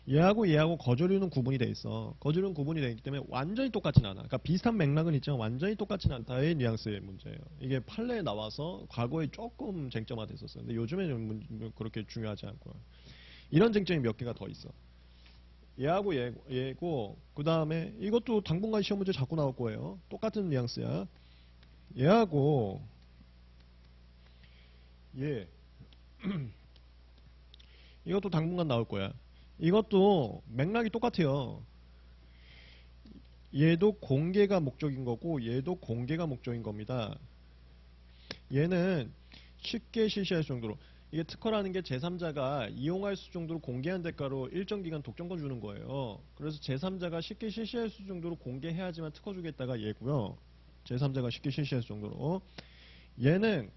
얘하고 거절류는 구분이 돼 있어. 거절류는 구분이 되어 있기 때문에 완전히 똑같진 않아. 그러니까 비슷한 맥락은 있지만 완전히 똑같진 않다의 뉘앙스의 문제예요. 이게 판례에 나와서 과거에 조금 쟁점화 됐었어요. 근데 요즘에는 그렇게 중요하지 않고요. 이런 쟁점이 몇 개가 더 있어. 얘하고 얘고 그 다음에 이것도 당분간 시험 문제 자꾸 나올 거예요. 똑같은 뉘앙스야. 얘하고 예. 이것도 당분간 나올 거야. 이것도 맥락이 똑같아요. 얘도 공개가 목적인 거고 얘도 공개가 목적인 겁니다. 얘는 쉽게 실시할 정도로, 이게 특허라는 게 제3자가 이용할 수 정도로 공개한 대가로 일정 기간 독점권 주는 거예요. 그래서 제3자가 쉽게 실시할 수 정도로 공개해야지만 특허 주겠다가 얘고요. 제3자가 쉽게 실시할 수 정도로. 얘는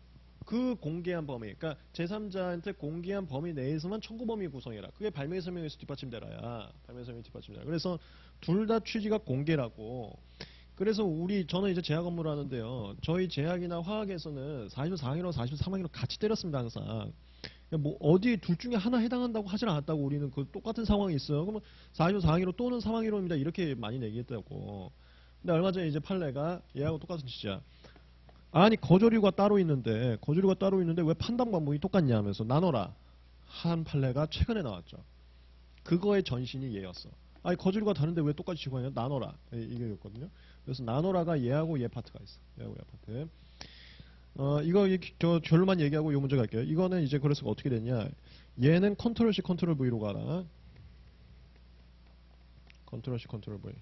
그 공개한 범위, 그러니까 제3자한테 공개한 범위 내에서만 청구 범위 구성해라. 그게 발매 설명에서 뒷받침되라야. 발매 설명 뒷받침되라. 그래서 둘 다 취지가 공개라고. 그래서 저는 이제 제약 업무를 하는데요. 저희 제약이나 화학에서는 44항이랑 43항이랑 같이 때렸습니다, 항상. 뭐 어디 둘 중에 하나 해당한다고 하질 않았다고. 우리는 그 똑같은 상황이 있어요. 그러면 44항이로 또는 3항이로입니다. 이렇게 많이 얘기했다고. 근데 얼마 전에 이제 판례가 얘하고 똑같은 취지야. 아니 거조류가 따로 있는데 왜 판단 방법이 똑같냐 하면서 나눠라 한 판례가 최근에 나왔죠. 그거의 전신이 얘였어. 아니 거조류가 다른데 왜 똑같이 취급하냐, 나눠라, 이게였거든요. 그래서 나눠라가 얘하고 얘 파트가 있어. 얘하고 얘 파트. 이거 저 결론만 얘기하고 요 문제 갈게요. 이거는 이제 그래서 어떻게 됐냐, 얘는 컨트롤 C 컨트롤 V로 가라. 컨트롤 C 컨트롤 V.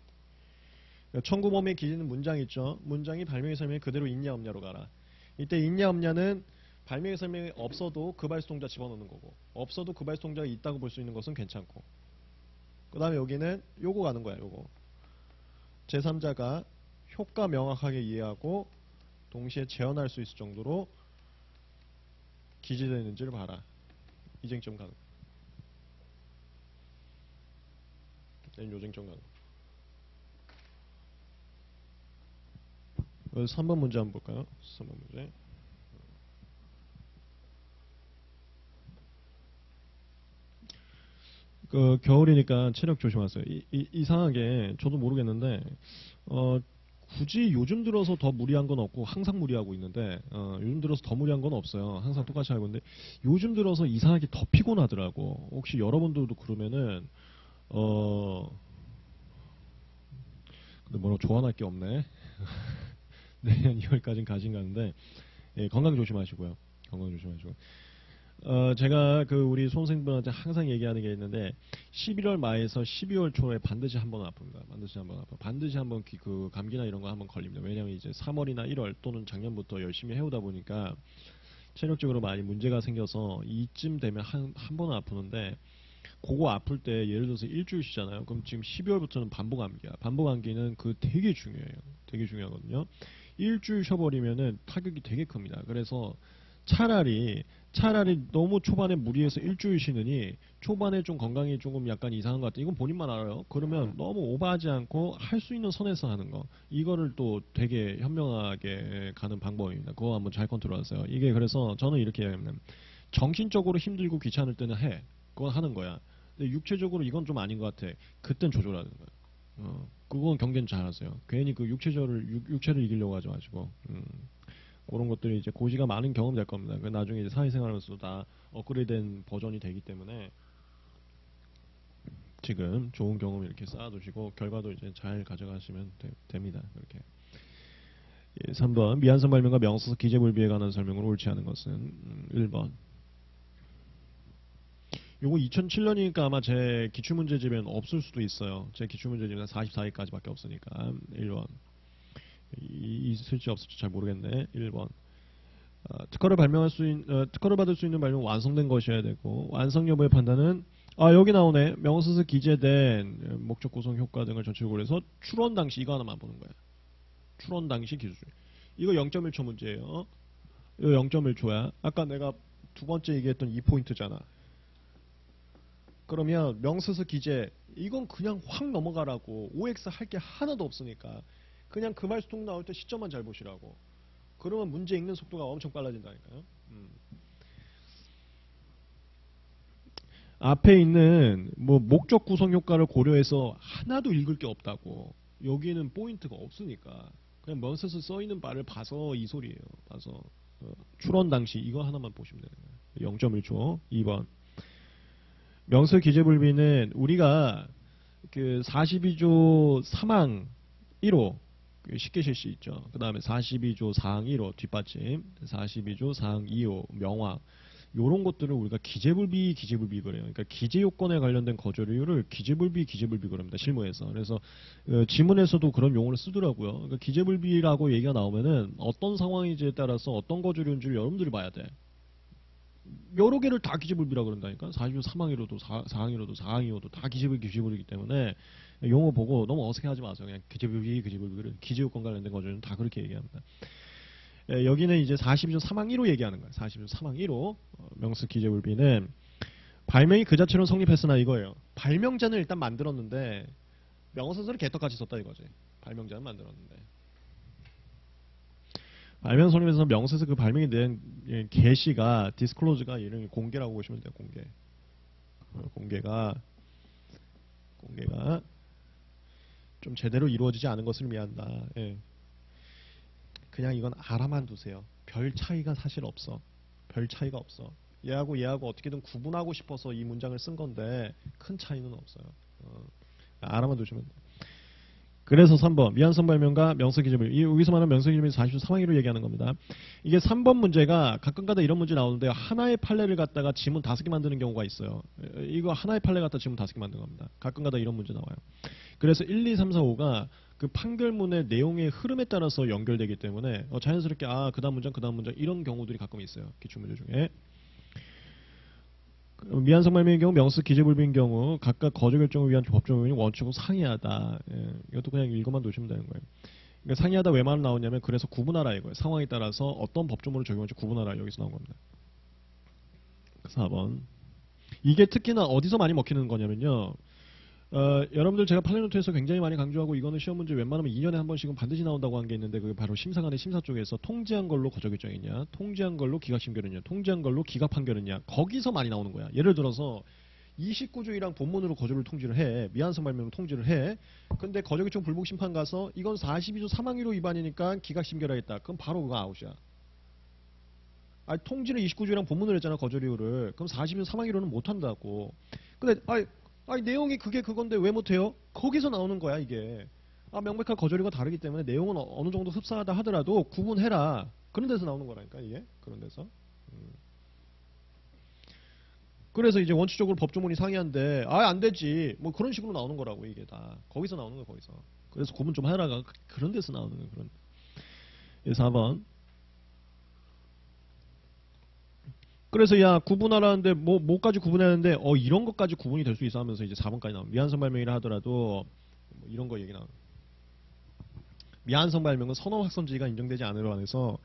청구 범위에 기재는 문장 있죠. 문장이 발명의 설명이 그대로 있냐 없냐로 가라. 이때 있냐 없냐는 발명의 설명이 없어도 그 발수동자 집어넣는 거고, 없어도 그 발수동자가 있다고 볼 수 있는 것은 괜찮고, 그 다음에 여기는 요거 가는 거야. 요거 제3자가 효과 명확하게 이해하고 동시에 재현할 수 있을 정도로 기재되어 있는지를 봐라. 이 쟁점 가는 거야. 요 쟁점 가는 거야. 3번 문제 한번 볼까요? 3번 문제. 겨울이니까 체력 조심하세요. 이상하게 저도 모르겠는데 굳이 요즘 들어서 더 무리한 건 없고 항상 무리하고 있는데, 요즘 들어서 더 무리한 건 없어요. 항상 똑같이 알고 있는데 요즘 들어서 이상하게 더 피곤하더라고. 혹시 여러분들도 그러면은 근데 뭐라고 조언할 게 없네. 내년 2월까지는 가진 가는데, 예, 건강 조심하시고요. 건강 조심하시고. 제가 우리 수험생분한테 항상 얘기하는 게 있는데 11월 말에서 12월 초에 반드시 한번 아픕니다. 반드시 한번 아파. 반드시 한번 감기나 이런 거 한번 걸립니다. 왜냐면 이제 3월이나 1월 또는 작년부터 열심히 해오다 보니까 체력적으로 많이 문제가 생겨서 이쯤 되면 한 번은 아프는데, 그거 아플 때 예를 들어서 일주일 쉬잖아요. 그럼 지금 12월부터는 반복 감기야. 반복 감기는 되게 중요해요. 되게 중요하거든요. 일주일 쉬어버리면은 타격이 되게 큽니다. 그래서 차라리 너무 초반에 무리해서 일주일 쉬느니 초반에 좀 건강이 조금 약간 이상한 것 같아. 이건 본인만 알아요. 그러면 너무 오버하지 않고 할 수 있는 선에서 하는 거. 이거를 또 되게 현명하게 가는 방법입니다. 그거 한번 잘 컨트롤하세요. 이게 그래서 저는 이렇게 얘기하면 정신적으로 힘들고 귀찮을 때는 해. 그건 하는 거야. 근데 육체적으로 이건 좀 아닌 것 같아. 그땐 조절하는 거야. 그건 경계는 잘 하세요. 괜히 육체를 이기려고 하지 마시고. 그런 것들이 이제 고시가 많은 경험 될 겁니다. 나중에 이제 사회생활하면서 다 업그레이드된 버전이 되기 때문에 지금 좋은 경험 이렇게 쌓아두시고 결과도 이제 잘 가져가시면 됩니다. 그렇게. 예, 3번 미완성 발명과 명사서 기재불비에 관한 설명으로 옳지 않은 것은 1번. 요거 2007년이니까 아마 제 기출문제집에는 없을 수도 있어요. 제 기출문제집은 44위까지밖에 없으니까 1번. 있을지 없을지 잘 모르겠네. 1번. 특허를 받을 수 있는 발명 완성된 것이어야 되고, 완성 여부의 판단은 여기 나오네. 명사서 기재된 목적 구성 효과 등을 전체적으로 고려해서 출원 당시 이거 하나만 보는 거야. 출원 당시 기술. 이거 0.1초 문제예요. 이거 0.1초야. 아까 내가 두 번째 얘기했던 이 포인트잖아. 그러면 명사서 기재 이건 그냥 확 넘어가라고. OX 할 게 하나도 없으니까 그냥 그 말수통 나올 때 시점만 잘 보시라고. 그러면 문제 읽는 속도가 엄청 빨라진다니까요. 앞에 있는 뭐 목적 구성 효과를 고려해서 하나도 읽을 게 없다고. 여기는 포인트가 없으니까 그냥 명사서 써 있는 바를 봐서 이 소리예요. 봐서 출원 당시 이거 하나만 보시면 되는 거예요. 0.1초. 2번. 명사 기재불비는 우리가 42조 3항 1호 쉽게 실시 있죠. 그 다음에 42조 사항 1호 뒷받침, 42조 사항 2호 명확, 요런 것들을 우리가 기재불비 그래요. 그러니까 기재 요건에 관련된 거절이유를 기재불비 그럽니다. 실무에서. 그래서 지문에서도 그런 용어를 쓰더라고요. 그러니까 기재불비라고 얘기가 나오면은 어떤 상황인지에 따라서 어떤 거절이유인지를 여러분들이 봐야 돼. 여러 개를 다 기재불비라고 그런다니까. 40조 3항1호도 4항1호도 4항2호도 다 기재불비이기 때문에 용어 보고 너무 어색해하지 마세요. 그냥 기재불비 기재요건 관련된 거절은 다 그렇게 얘기합니다. 여기는 이제 42조 3항 1호 얘기하는 거예요. 42조 3항 1호 명스 기재불비는 발명이 그 자체로 성립했으나 이거예요. 발명자는 일단 만들었는데 명사서를 개떡같이 썼다 이거지. 발명자는 만들었는데 발명 성립에서 명세서 그 발명이 된 게시가 디스클로즈가 이름이 공개라고 보시면 돼요. 공개가 좀 제대로 이루어지지 않은 것을 의미한다. 예. 그냥 이건 알아만 두세요. 별 차이가 사실 없어. 별 차이가 없어. 얘하고 어떻게든 구분하고 싶어서 이 문장을 쓴 건데 큰 차이는 없어요. 알아만 두시면 돼요. 그래서 3번 미완성 발명과 명서 기재불비. 여기서 말하는 명서 기재불비 40조 3항 1호 얘기하는 겁니다. 이게 3번 문제가 가끔가다 이런 문제 나오는데 하나의 판례를 갖다가 지문 5개 만드는 경우가 있어요. 이거 하나의 판례 갖다 지문 5개 만드는 겁니다. 가끔가다 이런 문제 나와요. 그래서 1, 2, 3, 4, 5가 그 판결문의 내용의 흐름에 따라서 연결되기 때문에 자연스럽게 그 다음 문장 이런 경우들이 가끔 있어요. 기출문제 중에. 미완성 발명의 경우 명스 기재불비인 경우 각각 거저 결정을 위한 법조문이 원칙으로 상이하다. 예, 이것도 그냥 읽어만 두시면 되는 거예요. 그러니까 상이하다 왜 말 나오냐면 그래서 구분하라 이거예요. 상황에 따라서 어떤 법조문을 적용할지 구분하라 여기서 나온 겁니다. 4번. 이게 특히나 어디서 많이 먹히는 거냐면요. 여러분들 제가 판례노트에서 굉장히 많이 강조하고 이거는 시험 문제 웬만하면 2년에 한 번씩은 반드시 나온다고 한 게 있는데 그게 바로 심사관의 심사 쪽에서 통지한 걸로 거저 결정이냐, 통지한 걸로 기각 심결이냐, 통지한 걸로 기각 판결이냐 거기서 많이 나오는 거야. 예를 들어서 29조이랑 본문으로 거절을 통지를 해. 미완성 발명으로 통지를 해. 근데 거저 결정 불복 심판 가서 이건 42조 3항 1호 위반이니까 기각 심결하겠다. 그럼 바로 그거 아웃이야. 통지를 29조랑 본문으로 했잖아 거절 이유를. 그럼 42조 3항 1호는 못 한다고. 근데 내용이 그게 그건데 왜 못해요? 거기서 나오는 거야 이게. 명백한 거절이가 다르기 때문에 내용은 어느 정도 흡사하다 하더라도 구분해라. 그런 데서 나오는 거라니까 이게. 그런 데서. 그래서 이제 원칙적으로 법조문이 상이한데 안 되지. 뭐 그런 식으로 나오는 거라고 이게 다. 거기서 나오는 거야 거기서. 그래서 구분 좀 해라가 그런 데서 나오는 거야. 그런. 4번. 그래서 구분하라는데 뭐까지 구분해야 하는데 이런 것까지 구분이 될 수 있어 하면서 이제 4번까지 나옵니다. 미완성 발명이라 하더라도 뭐 이런 거 얘기 나옵니다. 미완성 발명은 선언 확성지의가 인정되지 않으로 안해서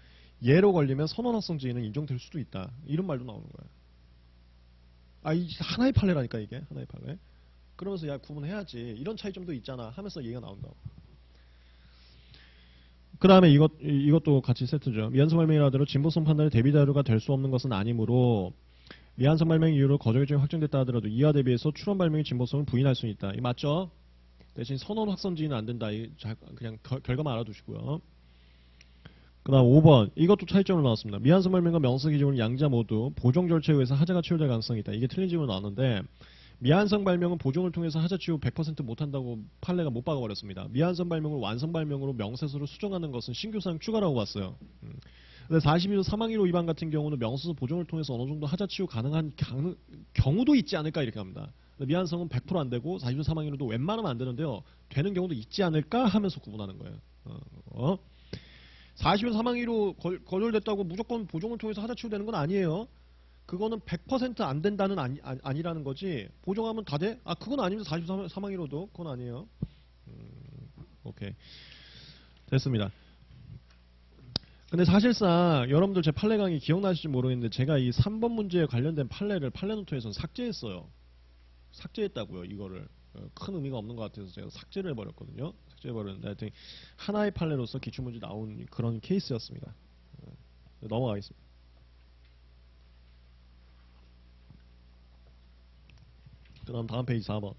예로 걸리면 선언 확성지의는 인정될 수도 있다. 이런 말도 나오는 거야. 이 하나의 판례라니까 이게 하나의 판례. 그러면서 구분해야지. 이런 차이점도 있잖아 하면서 얘기가 나온다고. 그 다음에 이것도 같이 세트죠. 미완성 발명이라 하더라도 진보성 판단의 대비 자료가 될 수 없는 것은 아니므로 미완성 발명 이유로 거저 결정이 확정됐다 하더라도 이와 대비해서 추론 발명의 진보성을 부인할 수 있다. 이 맞죠? 대신 선언 확선지는 안 된다. 그냥 결과만 알아두시고요. 그 다음 5번. 이것도 차이점으로 나왔습니다. 미완성 발명과 명서 기준은 양자 모두 보정 절차에 의해서 하자가 치유될 가능성이 있다. 이게 틀린 질문으로 나왔는데 미완성 발명은 보정을 통해서 하자 치유 100% 못한다고 판례가 못 박아버렸습니다. 미완성 발명을 완성 발명으로 명세서로 수정하는 것은 신규사항 추가라고 봤어요. 근데 42조 3항 1호 위반 같은 경우는 명세서 보정을 통해서 어느 정도 하자 치유 가능한 경우도 있지 않을까 이렇게 합니다. 미완성은 100% 안 되고 42조 3항 1호도 웬만하면 안 되는데요. 되는 경우도 있지 않을까 하면서 구분하는 거예요. 42조 3항 1호 거절됐다고 무조건 보정을 통해서 하자 치유되는 건 아니에요. 그거는 100% 안 된다는 아니라는 거지. 보정하면 다 돼? 그건 아닙니다. 43항 1호도 그건 아니에요. 오케이. 됐습니다. 근데 사실상 여러분들 제 판례 강의 기억나실지 모르겠는데 제가 이 3번 문제에 관련된 판례를 판례노트에서 삭제했어요. 삭제했다고요. 이거를. 큰 의미가 없는 것 같아서 제가 삭제를 해버렸거든요. 삭제해버렸는데 하여튼 하나의 판례로서 기출문제 나온 그런 케이스였습니다. 넘어가겠습니다. 그 다음 페이지 4번.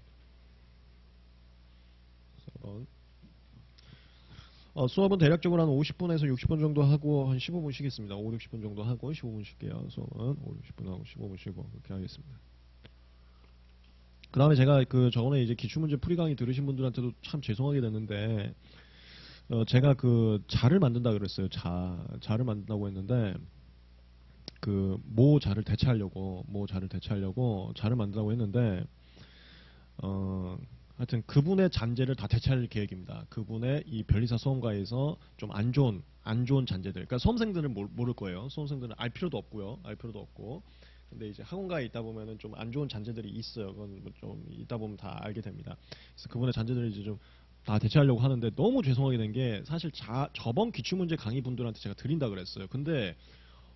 수업은 대략적으로 한 50분에서 60분 정도 하고 한 15분 쉬겠습니다. 5, 60분 정도 하고 15분 쉴게요. 수업은 5, 60분 하고 15분 쉬고 그렇게 하겠습니다. 그 다음에 제가 저번에 이제 기출문제 풀이 강의 들으신 분들한테도 참 죄송하게 됐는데 제가 그 자를 만든다 그랬어요. 자를 만든다고 했는데 그 모 자를 대체하려고 자를 만든다고 했는데 하여튼 그분의 잔재를 다 대체할 계획입니다. 그분의 이 변리사 수험가에서 좀 안 좋은 잔재들. 그러니까 수험생들은 모를 거예요. 수험생들은 알 필요도 없고요. 알 필요도 없고. 근데 이제 학원가에 있다 보면은 좀 안 좋은 잔재들이 있어요. 그건 뭐좀 있다 보면 다 알게 됩니다. 그래서 그분의 잔재들을 이제 좀 다 대체하려고 하는데 너무 죄송하게 된 게 사실 저번 기출문제 강의 분들한테 제가 드린다 그랬어요. 근데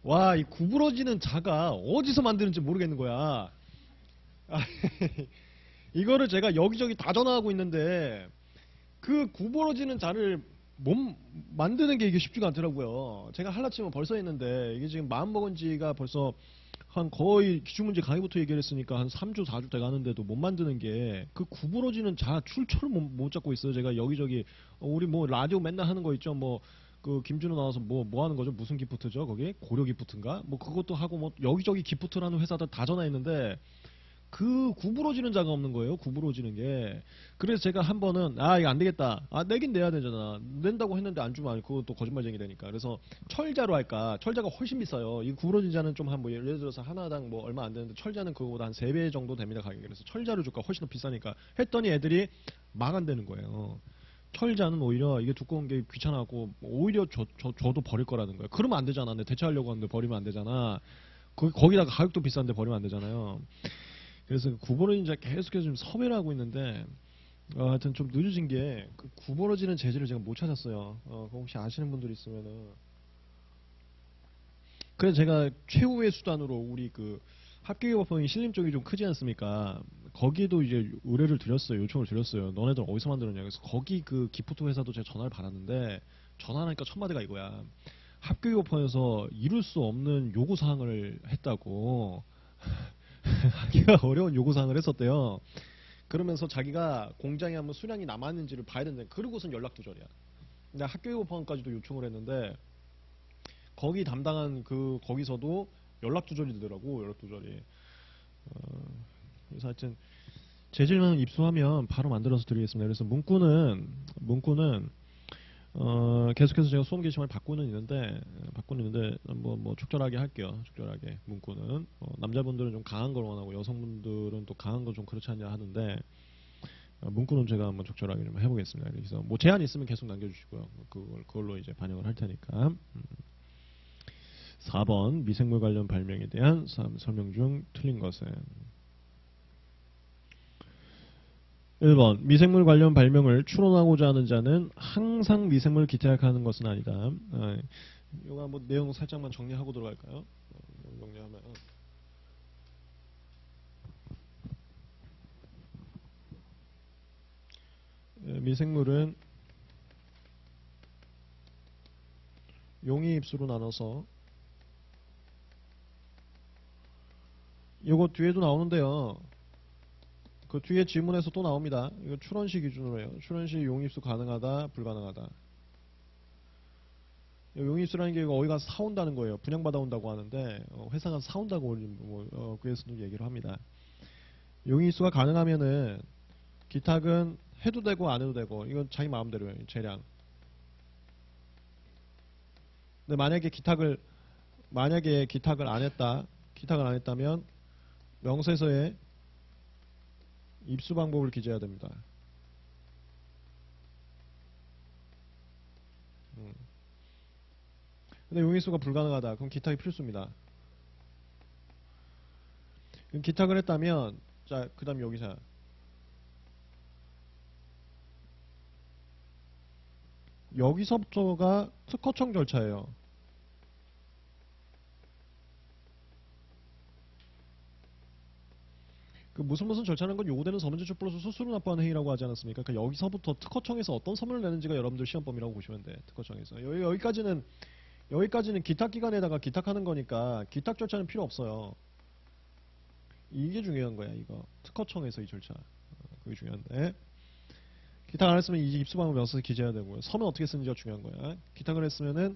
와, 이 구부러지는 자가 어디서 만드는지 모르겠는 거야. 이거를 제가 여기저기 다 전화하고 있는데 그 구부러지는 자를 못 만드는 게 이게 쉽지가 않더라고요. 제가 할라치면 벌써 했는데 이게 지금 마음먹은 지가 벌써 한 거의 기출문제 강의부터 얘기를 했으니까 한 3주 4주 돼 가는데도 못 만드는 게 그 구부러지는 자 출처를 못 잡고 있어요. 제가 여기저기 우리 뭐 라디오 맨날 하는 거 있죠. 뭐 그 김준호 나와서 뭐 하는 거죠? 무슨 기프트죠? 거기 고려 기프트인가? 뭐 그것도 하고 뭐 여기저기 기프트라는 회사들 다 전화했는데 그 구부러지는 자가 없는 거예요. 구부러지는 게. 그래서 제가 한 번은 이거 안 되겠다. 내긴 내야 되잖아. 낸다고 했는데 안 주면 그것도 거짓말쟁이 되니까. 그래서 철자로 할까. 철자가 훨씬 비싸요. 이 구부러진 자는 좀 한 뭐 예를 들어서 하나당 뭐 얼마 안 되는데 철자는 그거보다 한 3배 정도 됩니다. 가격이. 그래서 철자로 줄까 훨씬 더 비싸니까 했더니 애들이 망한다는 거예요. 철자는 오히려 이게 두꺼운 게 귀찮아갖고 오히려 저도 버릴 거라는 거예요. 그러면 안 되잖아. 내 대체하려고 하는데 버리면 안 되잖아. 거기다가 가격도 비싼데 버리면 안 되잖아요. 그래서 그 구부러진 자 계속해서 좀 섭외를 하고 있는데 하여튼 좀 늦어진 게 그 구부러지는 재질을 제가 못 찾았어요. 그거 혹시 아시는 분들 있으면은 그래서 제가 최후의 수단으로 우리 그 학교교법원이 신림 쪽이 좀 크지 않습니까? 거기에도 이제 의뢰를 드렸어요. 요청을 드렸어요. 너네들 어디서 만들었냐. 그래서 거기 그 기프트 회사도 제가 전화를 받았는데 전화하니까 첫 마디가 이거야. 학교교법원에서 이룰 수 없는 요구 사항을 했다고. 하기가 어려운 요구 사항을 했었대요. 그러면서 자기가 공장에 한번 수량이 남았는지를 봐야 된다. 그러고선 연락 두절이야. 근데 학교교육원까지도 요청을 했는데 거기 담당한 거기서도 연락 두절이 되더라고. 연락 두절이. 그래서 하여튼 재질만 입수하면 바로 만들어서 드리겠습니다. 그래서 문구는 계속해서 제가 수험 게시판을 바꾸는 있는데 뭐 적절하게 할게요. 적절하게 문구는 남자분들은 좀 강한 걸 원하고 여성분들은 또 강한 거 좀 그렇지 않냐 하는데 문구는 제가 한번 적절하게 좀 해보겠습니다. 그래서 뭐 제한 있으면 계속 남겨주시고요. 그걸로 이제 반영을 할 테니까. 4번 미생물 관련 발명에 대한 설명 중 틀린 것은 1번 미생물 관련 발명을 추론하고자 하는 자는 항상 미생물을 기태학하는 것은 아니다. 이거 한번 내용 살짝만 정리하고 들어갈까요? 정리하면 미생물은 용의 입수로 나눠서 이거 뒤에도 나오는데요. 그 뒤에 질문에서 또 나옵니다. 이거 추론시 기준으로 해요. 추론시 용입수 가능하다, 불가능하다. 용입수라는 게 어디 가서 사온다는 거예요. 분양받아 온다고 하는데 회사가 사온다고 그래서도 얘기를 합니다. 용입수가 가능하면은 기탁은 해도 되고 안 해도 되고 이건 자기 마음대로예요. 재량. 근데 만약에 기탁을 안 했다면 명세서에 입수 방법을 기재해야 됩니다. 근데 용의수가 불가능하다. 그럼 기탁이 필수입니다. 그럼 기탁을 했다면 자, 그 다음 여기서 여기서부터가 특허청 절차예요. 그 무슨 절차라는 건 요구되는 서면제출 플러스 수수료 납부하는 행위라고 하지 않았습니까? 그러니까 여기서부터 특허청에서 어떤 서면을 내는지가 여러분들 시험범위라고 보시면 돼. 특허청에서 여기까지는 기탁기관에다가 기탁하는 거니까 기탁 절차는 필요 없어요. 이게 중요한 거야. 이거 특허청에서 이 절차 그게 중요한데 기탁 안 했으면 이제 입수방법 명세서 기재해야 되고요. 서면 어떻게 쓰는지가 중요한 거야. 기탁을 했으면은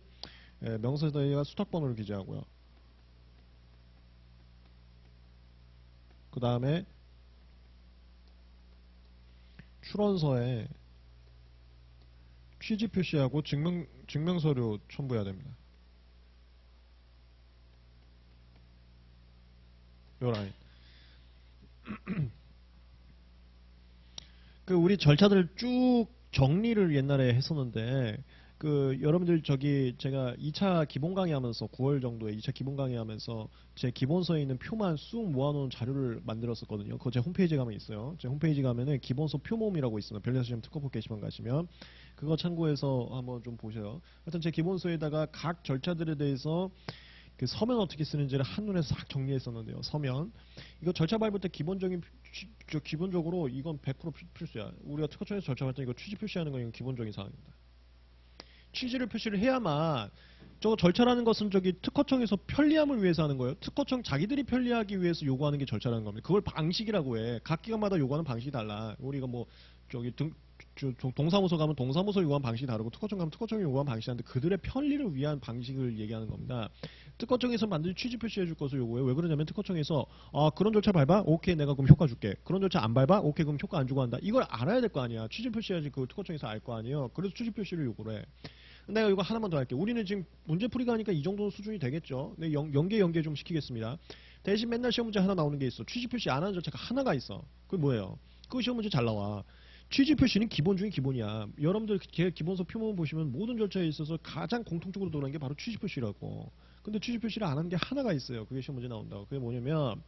명세서에다가 수탁번호를 기재하고요. 그 다음에 취지 표시하고 증명서류 첨부해야 됩니다. 요 라인. 그 우리 절차들 쭉 정리를 옛날에 했었는데 그 여러분들 저기 제가 2차 기본 강의하면서 9월 정도에 2차 기본 강의하면서 제 기본서에 있는 표만 쑥 모아놓은 자료를 만들었었거든요. 그거 제 홈페이지에 가면 있어요. 제 홈페이지 가면은 기본서 표모음이라고 있습니다. 별내시험 특허법 게시판 가시면 그거 참고해서 한번 좀 보세요. 하여튼 제 기본서에다가 각 절차들에 대해서 그 서면 어떻게 쓰는지를 한눈에 싹 정리했었는데요. 서면 이거 절차 밟을 때 기본적으로 이건 100% 필수야. 우리가 특허청에서 절차 밟을 때 이거 취지 표시하는 건 이건 기본적인 사항입니다. 취지를 표시를 해야만 저거 절차라는 것은 저기 특허청에서 편리함을 위해서 하는 거예요. 특허청 자기들이 편리하기 위해서 요구하는 게 절차라는 겁니다. 그걸 방식이라고 해. 각 기관마다 요구하는 방식이 달라. 우리가 뭐 저기 동사무소 가면 동사무소 요구하는 방식이 다르고 특허청 가면 특허청이 요구하는 방식이 다른데 그들의 편리를 위한 방식을 얘기하는 겁니다. 특허청에서 반드시 취지 표시해 줄 것을 요구해요. 왜 그러냐면 특허청에서 그런 절차 밟아? 오케이 내가 그럼 효과 줄게. 그런 절차 안 밟아? 오케이 그럼 효과 안 주고 한다. 이걸 알아야 될 거 아니야. 취지 표시해야지 그 특허청에서 알 거 아니에요. 그래서 취지 표시를 요구를 해. 내가 이거 하나만 더 할게. 우리는 지금 문제풀이가 하니까 이 정도 수준이 되겠죠. 네, 연계 좀 시키겠습니다. 대신 맨날 시험 문제 하나 나오는 게 있어. 취지 표시 안 하는 절차가 하나가 있어. 그게 뭐예요? 그 시험 문제 잘 나와. 취지 표시는 기본 중에 기본이야. 여러분들 기본서 표문 보시면 모든 절차에 있어서 가장 공통적으로 들어가는 게 바로 취지 표시라고. 근데 취지 표시를 안 하는 게 하나가 있어요. 그게 시험 문제 나온다고. 그게 뭐냐면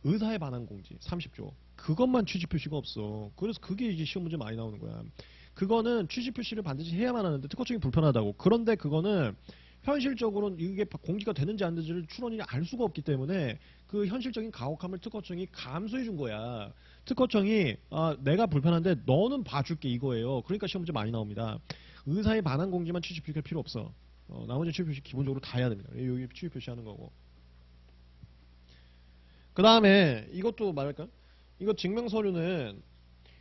의사의 반환 공지 30조. 그것만 취지 표시가 없어. 그래서 그게 이제 시험 문제 많이 나오는 거야. 그거는 취지 표시를 반드시 해야만 하는데 특허청이 불편하다고. 그런데 그거는 현실적으로는 이게 공지가 되는지 안 되는지를 출원인이 알 수가 없기 때문에 그 현실적인 가혹함을 특허청이 감수해 준 거야. 특허청이 내가 불편한데 너는 봐줄게 이거예요. 그러니까 시험 문제 많이 나옵니다. 의사의 반환 공지만 취지 표시할 필요 없어. 나머지 취지 표시 기본적으로 다 해야 됩니다. 여기 취지 표시하는 거고. 그 다음에 이것도 말할까? 이거 증명서류는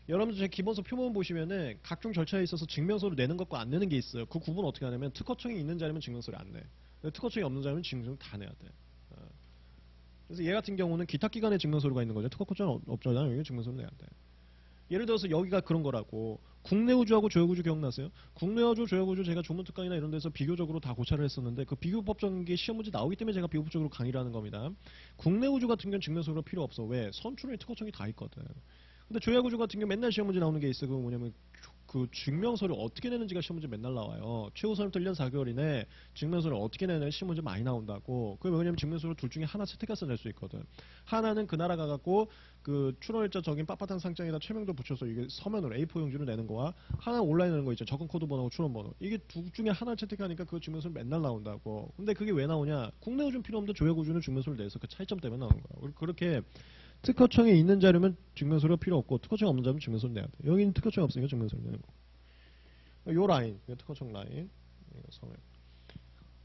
여러분들 제 기본서 표본 보시면은 각종 절차에 있어서 증명서류 내는 것과 안 내는 게 있어요. 그 구분 어떻게 하냐면 특허청이 있는 자리면 증명서류 안 내. 특허청이 없는 자리면 증명서류 다 내야 돼. 그래서 얘 같은 경우는 기타기관에 증명서류가 있는 거죠. 특허청은 없잖아요. 여기 증명서류 내야 돼. 예를 들어서 여기가 그런 거라고. 국내우주하고 조약우주 기억나세요? 국내우주, 조약우주 제가 조문특강이나 이런 데서 비교적으로 다 고찰을 했었는데 그 비교법적인 게 시험 문제 나오기 때문에 제가 비교법적으로 강의를 하는 겁니다. 국내우주 같은 경우는 증명서류가 필요 없어. 왜? 선출원이 특허청이 다 있거든. 근데 조약우주 같은 경우 맨날 시험 문제 나오는 게 있어. 그거 뭐냐면 그 증명서류 어떻게 내는지가 시험 문제 맨날 나와요. 최우선부터 1년 4개월 이내 증명서류 어떻게 내는 시험 문제 많이 나온다고. 그게 왜냐면 증명서류 둘 중에 하나 채택해서 낼 수 있거든. 하나는 그 나라 가갖고 그 출원일자 적인 빳빳한 상장에다 최명도 붙여서 이게 서면으로 A4 용지로 내는 거와 하나 온라인 내는 거 있죠. 적은 코드 번호고 출원 번호. 이게 둘 중에 하나를 채택하니까 그 증명서류 맨날 나온다고. 근데 그게 왜 나오냐? 국내우주는 필요 없는데 조약우주는 증명서류를 내서 그 차이점 때문에 나오는 거야. 그렇게 특허청에 있는 자료면 증명서류가 필요 없고 특허청에 없는 자료면 증명서류 내야 돼. 여기는 특허청이 없으니까 증명서류 내는 거. 요 라인, 특허청 라인. 서면.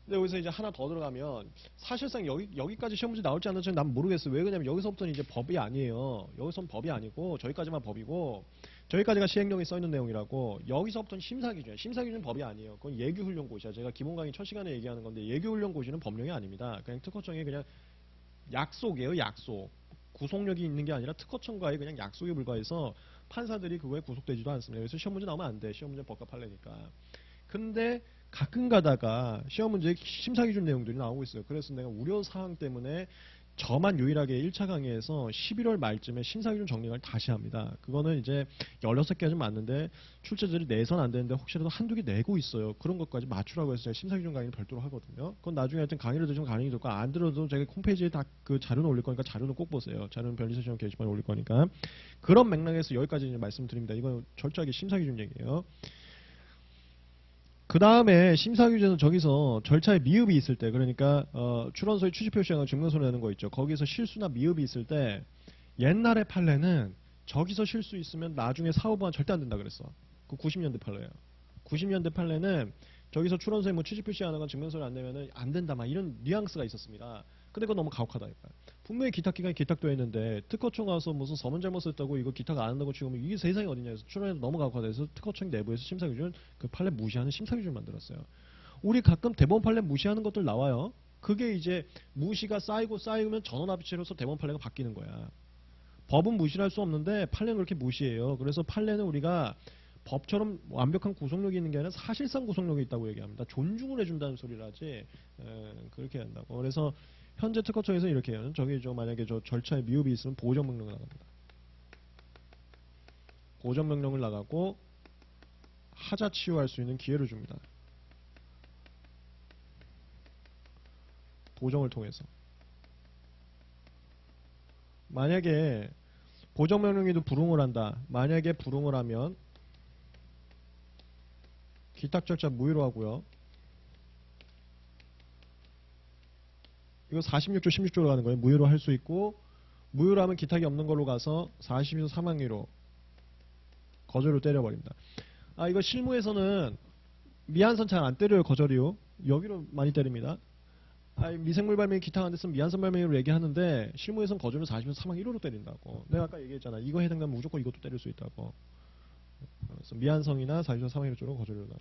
근데 여기서 이제 하나 더 들어가면 사실상 여기까지 시험 문제 나올지 안 나올지 난 모르겠어요. 왜 그러냐면 여기서부터는 이제 법이 아니에요. 여기서는 법이 아니고 저기까지만 법이고 저기까지가 시행령에 써있는 내용이라고. 여기서부터는 심사기준이야. 심사기준은 법이 아니에요. 그건 예규훈련고시야. 제가 기본 강의 첫 시간에 얘기하는 건데 예규훈련고시는 법령이 아닙니다. 그냥 특허청의 그냥 약속이에요. 약속. 구속력이 있는 게 아니라 특허청과의 그냥 약속에 불과해서 판사들이 그거에 구속되지도 않습니다. 그래서 시험 문제 나오면 안 돼. 시험 문제 법과 판례니까. 근데 가끔 가다가 시험 문제에 심사기준 내용들이 나오고 있어요. 그래서 내가 우려사항 때문에 저만 유일하게 1차 강의에서 11월 말쯤에 심사기준 정리를 다시 합니다. 그거는 이제 16개 좀 맞는데 출제들이 내선 안 되는데 혹시라도 한두 개 내고 있어요. 그런 것까지 맞추라고 해서 제가 심사기준 강의를 별도로 하거든요. 그건 나중에 하여튼 강의를 들으시면 강의 듣고 안 들어도 제가 홈페이지에 다 그 자료는 올릴 거니까 자료는 꼭 보세요. 자료는 변리세션 게시판에 올릴 거니까. 그런 맥락에서 여기까지 이제 말씀드립니다. 이건 철저하게 심사기준 얘기예요. 그 다음에 심사규제는 저기서 절차에 미흡이 있을 때, 그러니까 출원서에 취지표시하고 증명서 내는 거 있죠. 거기서 실수나 미흡이 있을 때 옛날의 판례는 저기서 실수 있으면 나중에 사후보완 절대 안 된다 그랬어. 그 90년대 판례예요. 90년대 판례는 저기서 출원서에 뭐 취지표시하는 건 증명서를 안 내면은 안 된다 막 이런 뉘앙스가 있었습니다. 근데 그건 너무 가혹하다. 분명히 기탁기관이 기탁도 했는데 특허청 와서 무슨 서문 잘못 썼다고 이거 기탁 안 한다고 치고 이게 세상이 어디냐 해서 출원해서 너무 가혹하다 해서 특허청 내부에서 심사기준 그 판례 무시하는 심사기준을 만들었어요. 우리 가끔 대법원 판례 무시하는 것들 나와요. 그게 이제 무시가 쌓이면 전원합의체로서 대법원 판례가 바뀌는 거야. 법은 무시할 수 없는데 판례는 그렇게 무시해요. 그래서 판례는 우리가 법처럼 완벽한 구속력이 있는 게 아니라 사실상 구속력이 있다고 얘기합니다. 존중을 해준다는 소리라지 그렇게 한다고. 그래서 현재 특허청에서 이렇게 해요. 저기 만약에 저 절차에 미흡이 있으면 보정명령을 나갑니다. 보정명령을 나가고 하자 치유할 수 있는 기회를 줍니다. 보정을 통해서. 만약에 보정명령에도 불응을 한다. 만약에 불응을 하면 기탁 절차 무효로 하고요. 이거 46조 16조로 가는 거예요. 무효로 할 수 있고, 무효로 하면 기탁이 없는 걸로 가서 42조 사망위로 거절을 때려버립니다. 아, 이거 실무에서는 미한선 잘 안 때려요. 거절이요. 여기로 많이 때립니다. 아, 미생물 발명이 기탁 안 됐으면 미한선 발명으로 얘기하는데 실무에서는 거절을 40조 사망 1호로 때린다고. 내가 아까 얘기했잖아. 이거 해당되면 무조건 이것도 때릴 수 있다고. 그래서 미한성이나 40조 사망 1호 쪽으로 거절을 가.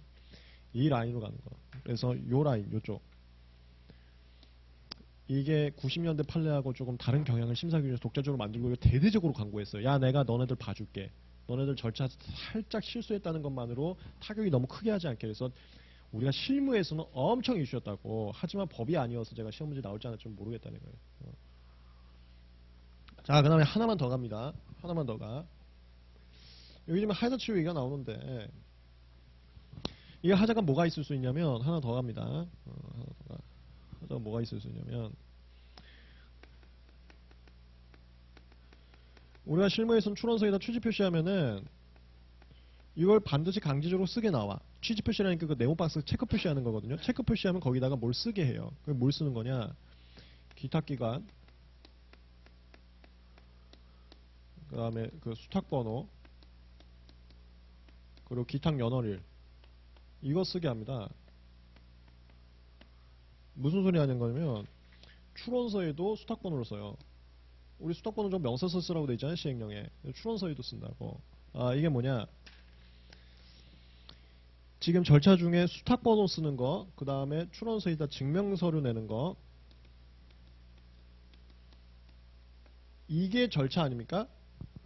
이 라인으로 가는 거. 그래서 요 라인, 요쪽. 이게 90년대 판례하고 조금 다른 경향을 심사기준에서 독자적으로 만들고 대대적으로 광고했어요. 야, 내가 너네들 봐줄게. 너네들 절차 살짝 실수했다는 것만으로 타격이 너무 크게 하지 않게. 그래서 우리가 실무에서는 엄청 이슈였다고. 하지만 법이 아니어서 제가 시험 문제 나올지 안 나올지 모르겠다는 거예요. 자, 그 다음에 하나만 더 갑니다. 하나만 더 가. 여기 지금 하자 치유 얘기가 나오는데 이게 하자가 뭐가 있을 수 있냐면 하나 더 갑니다. 하나 더 가. 하자가 뭐가 있을 수 있냐면 우리가 실무에서는 추론서에다 취지 표시하면은 이걸 반드시 강제적으로 쓰게 나와. 취지 표시라니까 그 네모박스 체크 표시하는 거거든요. 체크 표시하면 거기다가 뭘 쓰게 해요. 그게 뭘 쓰는 거냐? 기탁기간, 그 다음에 그 수탁번호, 그리고 기탁 연월일 이거 쓰게 합니다. 무슨 소리 하는 거냐면 추론서에도 수탁번호를 써요. 우리 수탁번호 좀 명사서 쓰라고 돼 있잖아요. 시행령에. 추론서에도 쓴다고. 아, 이게 뭐냐? 지금 절차 중에 수탁번호 쓰는 거, 그 다음에 추론서에다 증명서류 내는 거, 이게 절차 아닙니까?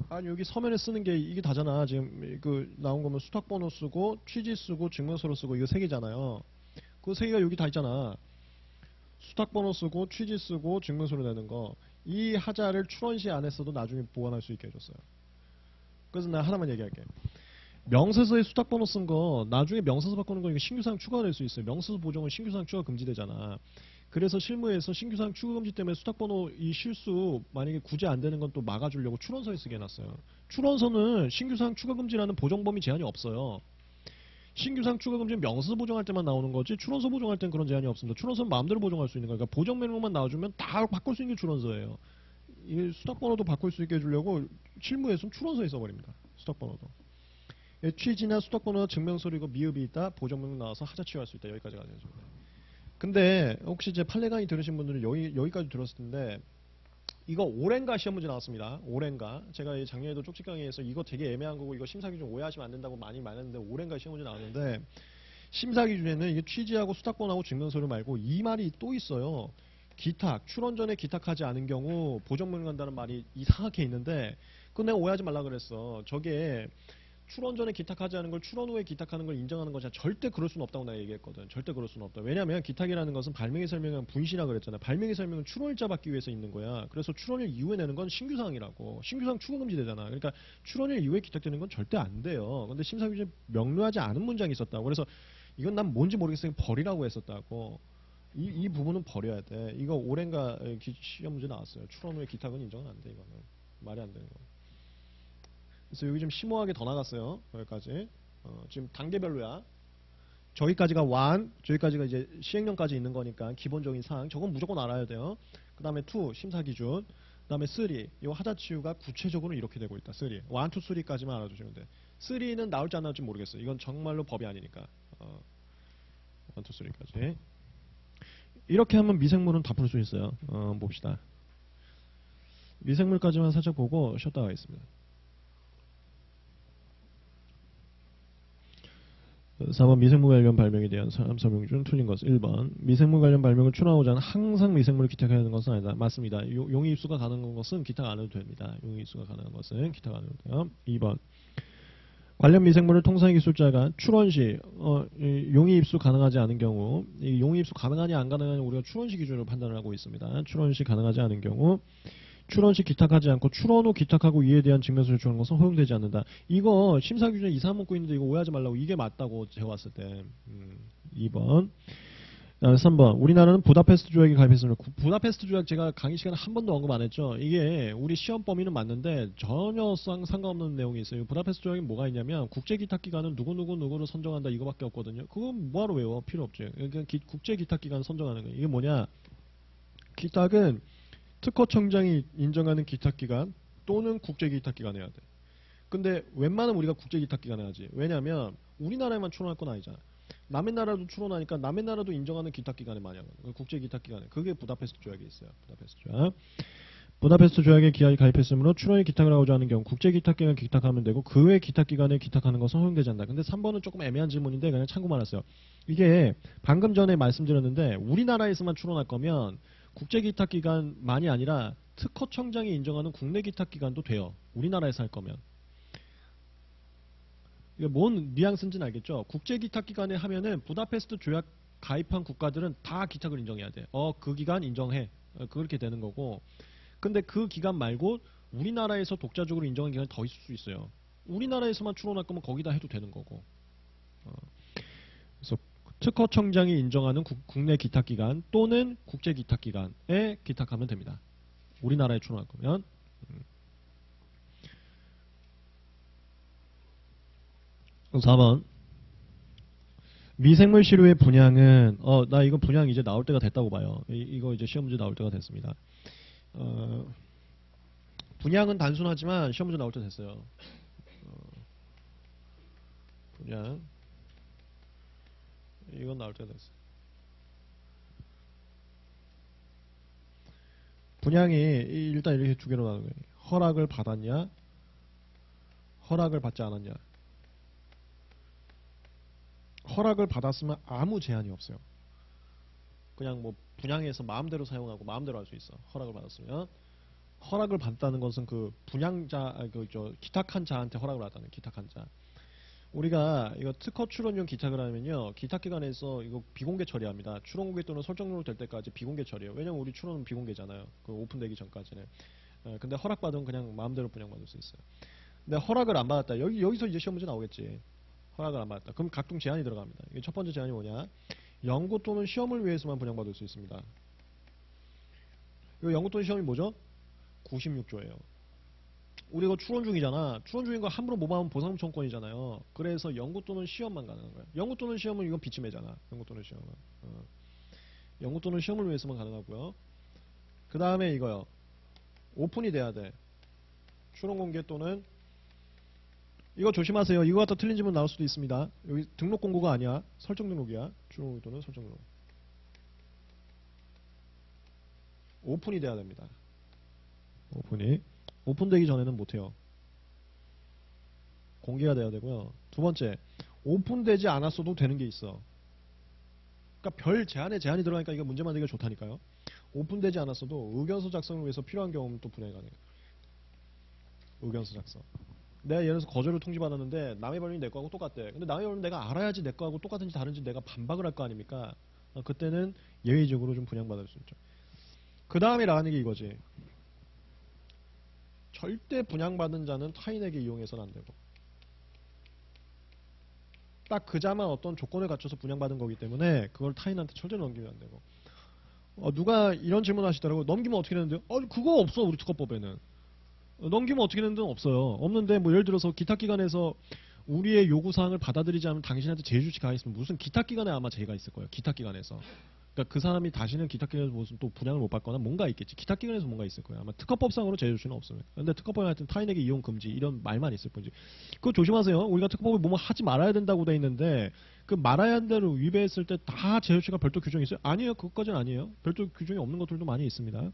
아니, 여기 서면에 쓰는 게 이게 다잖아. 지금 그 나온 거면 수탁번호 쓰고 취지 쓰고 증명서류 쓰고 이거 세 개잖아요. 그 세 개가 여기 다 있잖아. 수탁번호 쓰고 취지 쓰고 증명서류 내는 거. 이 하자를 추론시 안 했어도 나중에 보완할 수 있게 해줬어요. 그래서 나 하나만 얘기할게. 명세서에 수탁번호 쓴 거 나중에 명세서 바꾸는 거 이거 신규사항 추가될 수 있어요. 명세서 보정은 신규사항 추가 금지되잖아. 그래서 실무에서 신규사항 추가 금지 때문에 수탁번호 이 실수 만약에 구제 안 되는 건 또 막아주려고 추론서에 쓰게 해놨어요. 추론서는 신규사항 추가 금지라는 보정 범위 제한이 없어요. 신규사항 추가 금지는 명세서 보정할 때만 나오는 거지 추론서 보정할 때는 그런 제한이 없습니다. 추론서는 마음대로 보정할 수 있는 거니까 보정 명령만 나와주면 다 바꿀 수 있는 게 추론서예요. 이 수탁번호도 바꿀 수 있게 해주려고 실무에서는 추론서에 써버립니다. 수탁번호도. 취지나 수탁번호나 증명서류 미흡이 있다. 보정명령 나와서 하자 치유할 수 있다. 여기까지 가져야죠. 근데 혹시 이제 판례 강의 들으신 분들은 여기까지 들었을 텐데 이거 오랜가 시험 문제 나왔습니다. 오랜가. 제가 작년에도 쪽지 강의에서 이거 되게 애매한 거고 이거 심사 기준 오해하시면 안 된다고 많이 말했는데 오랜가 시험 문제 나왔는데 심사 기준에는 이게 취지하고 수탁번호하고 증명서류 말고 이 말이 또 있어요. 기탁, 추론 전에 기탁하지 않은 경우 보정명령 한다는 말이 이상하게 있는데 그건 내가 오해하지 말라 그랬어. 저게 추론 전에 기탁하지 않은 걸 추론 후에 기탁하는 걸 인정하는 거잖아. 절대 그럴 수는 없다고 내가 얘기했거든. 절대 그럴 수는 없다. 왜냐하면 기탁이라는 것은 발명의 설명은 분시라 그랬잖아. 발명의 설명은 추론일자 받기 위해서 있는 거야. 그래서 추론일 이후에 내는 건 신규사항이라고. 신규사항 추가 금지되잖아. 그러니까 추론일 이후에 기탁되는 건 절대 안 돼요. 근데 심사규정에 명료하지 않은 문장이 있었다고. 그래서 이건 난 뭔지 모르겠으니 버리라고 했었다고. 이 부분은 버려야 돼. 이거 오랜가 시험 문제 나왔어요. 추론 후에 기탁은 인정은 안 돼. 이거는 말이 안 되는 거. 그래서 여기 좀 심오하게 더 나갔어요. 여기까지. 지금 단계별로야. 저기까지가 1, 저기까지가 이제 시행령까지 있는 거니까 기본적인 사항. 저건 무조건 알아야 돼요. 그 다음에 2, 심사기준. 그 다음에 3, 이 하자치유가 구체적으로 이렇게 되고 있다. 3, 1, 2, 3까지만 알아두시면 돼. 3는 나올지 안 나올지 모르겠어요. 이건 정말로 법이 아니니까. 1, 2, 3까지. 이렇게 하면 미생물은 다 풀 수 있어요. 봅시다. 미생물까지만 살짝 보고 쉬었다 가겠습니다. 4번 미생물 관련 발명에 대한 설명 중 틀린 것은 1번 미생물 관련 발명을 추론하고자 하는 항상 미생물을 기탁해야 하는 것은 아니다. 맞습니다. 용의 입수가 가능한 것은 기탁 안 해도 됩니다. 용의 입수가 가능한 것은 기탁 안 해도 돼요. 2번 관련 미생물을 통상의 기술자가 출원 시 용의 입수 가능하지 않은 경우, 이 용의 입수 가능하냐 안 가능하냐 우리가 출원 시 기준으로 판단을 하고 있습니다. 출원 시 가능하지 않은 경우, 출원 시 기탁하지 않고 출원 후 기탁하고 이에 대한 증명서를 제출하는 것은 허용되지 않는다. 이거 심사 기준에 이상한 문구 있는데 이거 오해하지 말라고. 이게 맞다고 제가 봤을 때. 2번. 3번. 우리나라는 부다페스트 조약에 가입했습니다. 부다페스트 조약 제가 강의 시간에 한 번도 언급 안 했죠. 이게 우리 시험 범위는 맞는데 전혀 상관없는 내용이 있어요. 부다페스트 조약에 뭐가 있냐면 국제기탁기관은 누구를 선정한다 이거밖에 없거든요. 그건 뭐하러 외워? 필요 없죠. 그러니까 국제기탁기관 선정하는 거예요. 이게 뭐냐? 기탁은 특허청장이 인정하는 기탁기관 또는 국제기탁기관에 해야 돼. 근데 웬만하면 우리가 국제기탁기관에 하지. 왜냐면 우리나라에만 출원할 건 아니잖아. 남의 나라도 출원하니까 남의 나라도 인정하는 기탁기관에 많이 하거든. 국제기탁기관에. 그게 부다페스트 조약이 있어요. 부다페스트 조약. 부다페스트 조약에 가입했으므로 출원에 기탁을 하고자 하는 경우 국제기탁기관에 기탁하면 되고 그 외 기탁기관에 기탁하는 것은 허용되지 않는다. 근데 3번은 조금 애매한 질문인데 그냥 참고만 하세요. 이게 방금 전에 말씀드렸는데 우리나라에서만 출원할 거면 국제기탁기관만이 아니라 특허청장이 인정하는 국내 기탁기관도 돼요. 우리나라에서 할 거면. 이게 뭔 뉘앙스인지는 알겠죠? 국제기탁기관에 하면은 부다페스트 조약 가입한 국가들은 다 기탁을 인정해야 돼. 그 기간 인정해. 그렇게 되는 거고. 근데 그 기간 말고 우리나라에서 독자적으로 인정한 기간이 더 있을 수 있어요. 우리나라에서만 출원할 거면 거기다 해도 되는 거고. 그래서 특허청장이 인정하는 국내 기탁기관 또는 국제기탁기관에 기탁하면 됩니다. 우리나라에 출원할 거면. 4번. 미생물 시료의 분양은 나 이거 분양 이제 나올 때가 됐다고 봐요. 이거 이제 시험 문제 나올 때가 됐습니다. 분양은 단순하지만 시험 문제 나올 때 됐어요. 분양 이건 나올 때 됐어요. 분양이 일단 이렇게 두 개로 나누는 거예요. 허락을 받았냐, 허락을 받지 않았냐. 허락을 받았으면 아무 제한이 없어요. 그냥 뭐 분양해서 마음대로 사용하고 마음대로 할 수 있어. 허락을 받았으면. 허락을 받다는 것은 그 분양자, 기탁한 자한테 허락을 받다는 기탁한 자. 우리가 이거 특허 출원용 기탁을 하면요, 기탁기관에서 이거 비공개 처리합니다. 출원 공개 또는 설정으로 될 때까지 비공개 처리해요. 왜냐면 우리 출원은 비공개잖아요. 그 오픈되기 전까지는. 근데 허락받으면 그냥 마음대로 분양받을 수 있어요. 근데 허락을 안 받았다. 여기서 이제 시험 문제 나오겠지. 허락을 안 받았다. 그럼 각종 제한이 들어갑니다. 이게 첫 번째 제한이 뭐냐? 연구 또는 시험을 위해서만 분양받을 수 있습니다. 이 연구 또는 시험이 뭐죠? 96조예요. 우리가 출원 중이잖아. 출원 중인 거 함부로 모방하면 보상 청권이잖아요. 그래서 연구 또는 시험만 가능한 거야. 연구 또는 시험은 이건 비침해잖아. 연구 또는 시험은. 연구 또는 시험을 위해서만 가능하고요. 그 다음에 이거요. 오픈이 돼야 돼. 출원 공개 또는 이거 조심하세요. 이거 갖다 틀린 질문 나올 수도 있습니다. 여기 등록 공고가 아니야. 설정 등록이야. 출원 공개 또는 설정 등록. 오픈이 돼야 됩니다. 오픈이. 오픈되기 전에는 못해요. 공개가 돼야 되고요. 두 번째, 오픈되지 않았어도 되는 게 있어. 그러니까 별 제한에 제한이 들어가니까 이거 문제 만들기가 좋다니까요. 오픈되지 않았어도 의견서 작성을 위해서 필요한 경우는 또 분양이 가능해요. 의견서 작성. 내가 예를 들어서 거절을 통지받았는데 남의 벌림이 내 거하고 똑같대. 근데 남의 벌림 내가 알아야지 내 거하고 똑같은지 다른지 내가 반박을 할 거 아닙니까? 그때는 예외적으로 좀 분양받을 수 있죠. 그 다음에 나가는 게 이거지. 절대 분양받은 자는 타인에게 이용해서는 안 되고, 딱 그 자만 어떤 조건을 갖춰서 분양받은 거기 때문에 그걸 타인한테 절대로 넘기면 안 되고. 누가 이런 질문 하시더라고. 넘기면 어떻게 되는데요? 그거 없어. 우리 특허법에는. 넘기면 어떻게 되는 데는 없어요. 없는데 뭐 예를 들어서 기탁기관에서 우리의 요구사항을 받아들이지 않으면 당신한테 제휴조치 가있으면 무슨 기탁기관에 아마 제의가 있을 거예요. 기탁기관에서. 그러니까 그 사람이 다시는 기탁기관에서 무슨 또 분양을 못 받거나 뭔가 있겠지. 기탁기관에서 뭔가 있을 거예요. 아마 특허법상으로 제휴조치는 없어요. 근데 특허법에 하여튼 타인에게 이용 금지 이런 말만 있을 뿐이지. 그거 조심하세요. 우리가 특허법에 뭐뭐 하지 말아야 된다고 돼 있는데 그 말아야 하는 대로 위배했을 때 다 제휴조치가 별도 규정이 있어요? 아니에요. 그것까지는 아니에요. 별도 규정이 없는 것들도 많이 있습니다.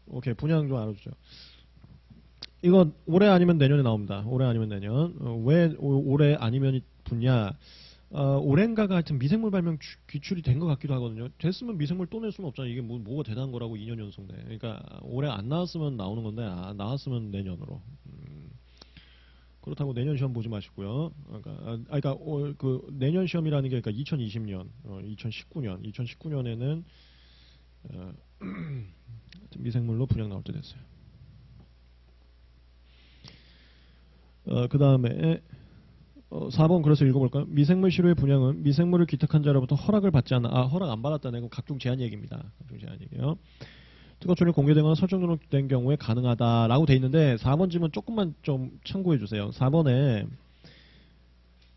오케이. 분양 좀 알아주죠. 이거 올해 아니면 내년에 나옵니다. 올해 아니면 내년. 왜 올해 아니면 붙냐? 올해인가가 하여튼 미생물 발명 기출이 된 것 같기도 하거든요. 됐으면 미생물 또 낼 수는 없잖아요. 이게 뭐가 대단한 거라고 2년 연속 내. 그러니까 올해 안 나왔으면 나오는 건데 나왔으면 내년으로. 그렇다고 내년 시험 보지 마시고요. 그러니까 그 내년 시험이라는 게 그러니까 2020년, 2019년에는 미생물로 분양 나올 때 됐어요. 그 다음에 4번 그래서 읽어볼까요? 미생물 시료의 분양은 미생물을 기탁한 자로부터 허락을 받지 않아. 허락 안 받았다네. 그럼 각종 제한 얘기입니다. 각종 제한 얘기예요. 특허권이 공개되거나 설정 등록된 경우에 가능하다라고 돼 있는데 4번 질문 조금만 좀 참고해 주세요. 4번에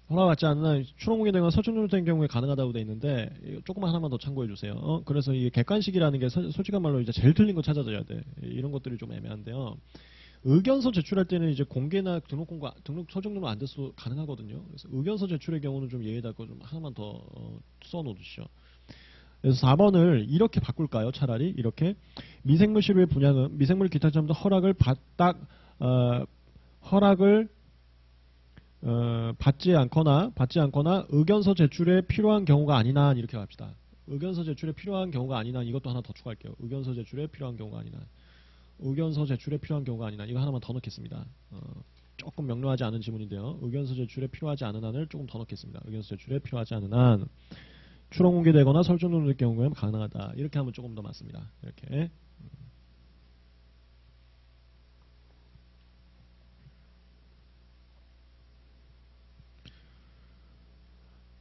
허락받지 않는 추론 공개되거나 설정 등록된 경우에 가능하다고 돼 있는데 조금만 하나만 더 참고해 주세요. 그래서 이 객관식이라는 게 솔직한 말로 이제 제일 틀린 거 찾아줘야 돼. 이런 것들이 좀 애매한데요. 의견서 제출할 때는 이제 공개나 등록 설정 등록 안 돼서 가능하거든요. 그래서 의견서 제출의 경우는 좀 예의답고 좀 하나만 더 써놓으시죠. 그래서 4번을 이렇게 바꿀까요? 차라리 이렇게 미생물 시료의 분양은 미생물 기탁자부터 허락을 받지 않거나 의견서 제출에 필요한 경우가 아니나 이렇게 갑시다. 의견서 제출에 필요한 경우가 아니나 이것도 하나 더 추가할게요. 의견서 제출에 필요한 경우가 아니나 의견서 제출에 필요한 경우가 아니나 이거 하나만 더 넣겠습니다. 조금 명료하지 않은 지문인데요. 의견서 제출에 필요하지 않은 한을 조금 더 넣겠습니다. 의견서 제출에 필요하지 않은 한 추론 공개되거나 설정 등록될 경우에는 가능하다. 이렇게 하면 조금 더 맞습니다. 이렇게.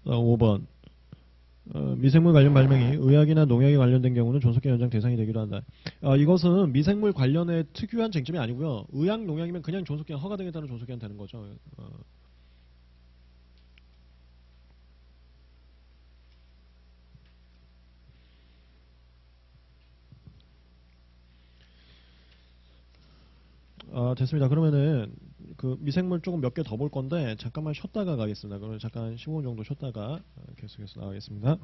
5번 미생물 관련 발명이 의학이나 농약에 관련된 경우는 존속기 연장 대상이 되기도 한다. 이것은 미생물 관련의 특유한 쟁점이 아니고요. 의학, 농약이면 그냥 존속기한 허가 등에 따른 존속기한 되는 거죠. 됐습니다. 그러면은 그 미생물 조금 몇 개 더 볼 건데 잠깐만 쉬었다가 가겠습니다. 그러면 잠깐 15분 정도 쉬었다가 계속해서 나가겠습니다.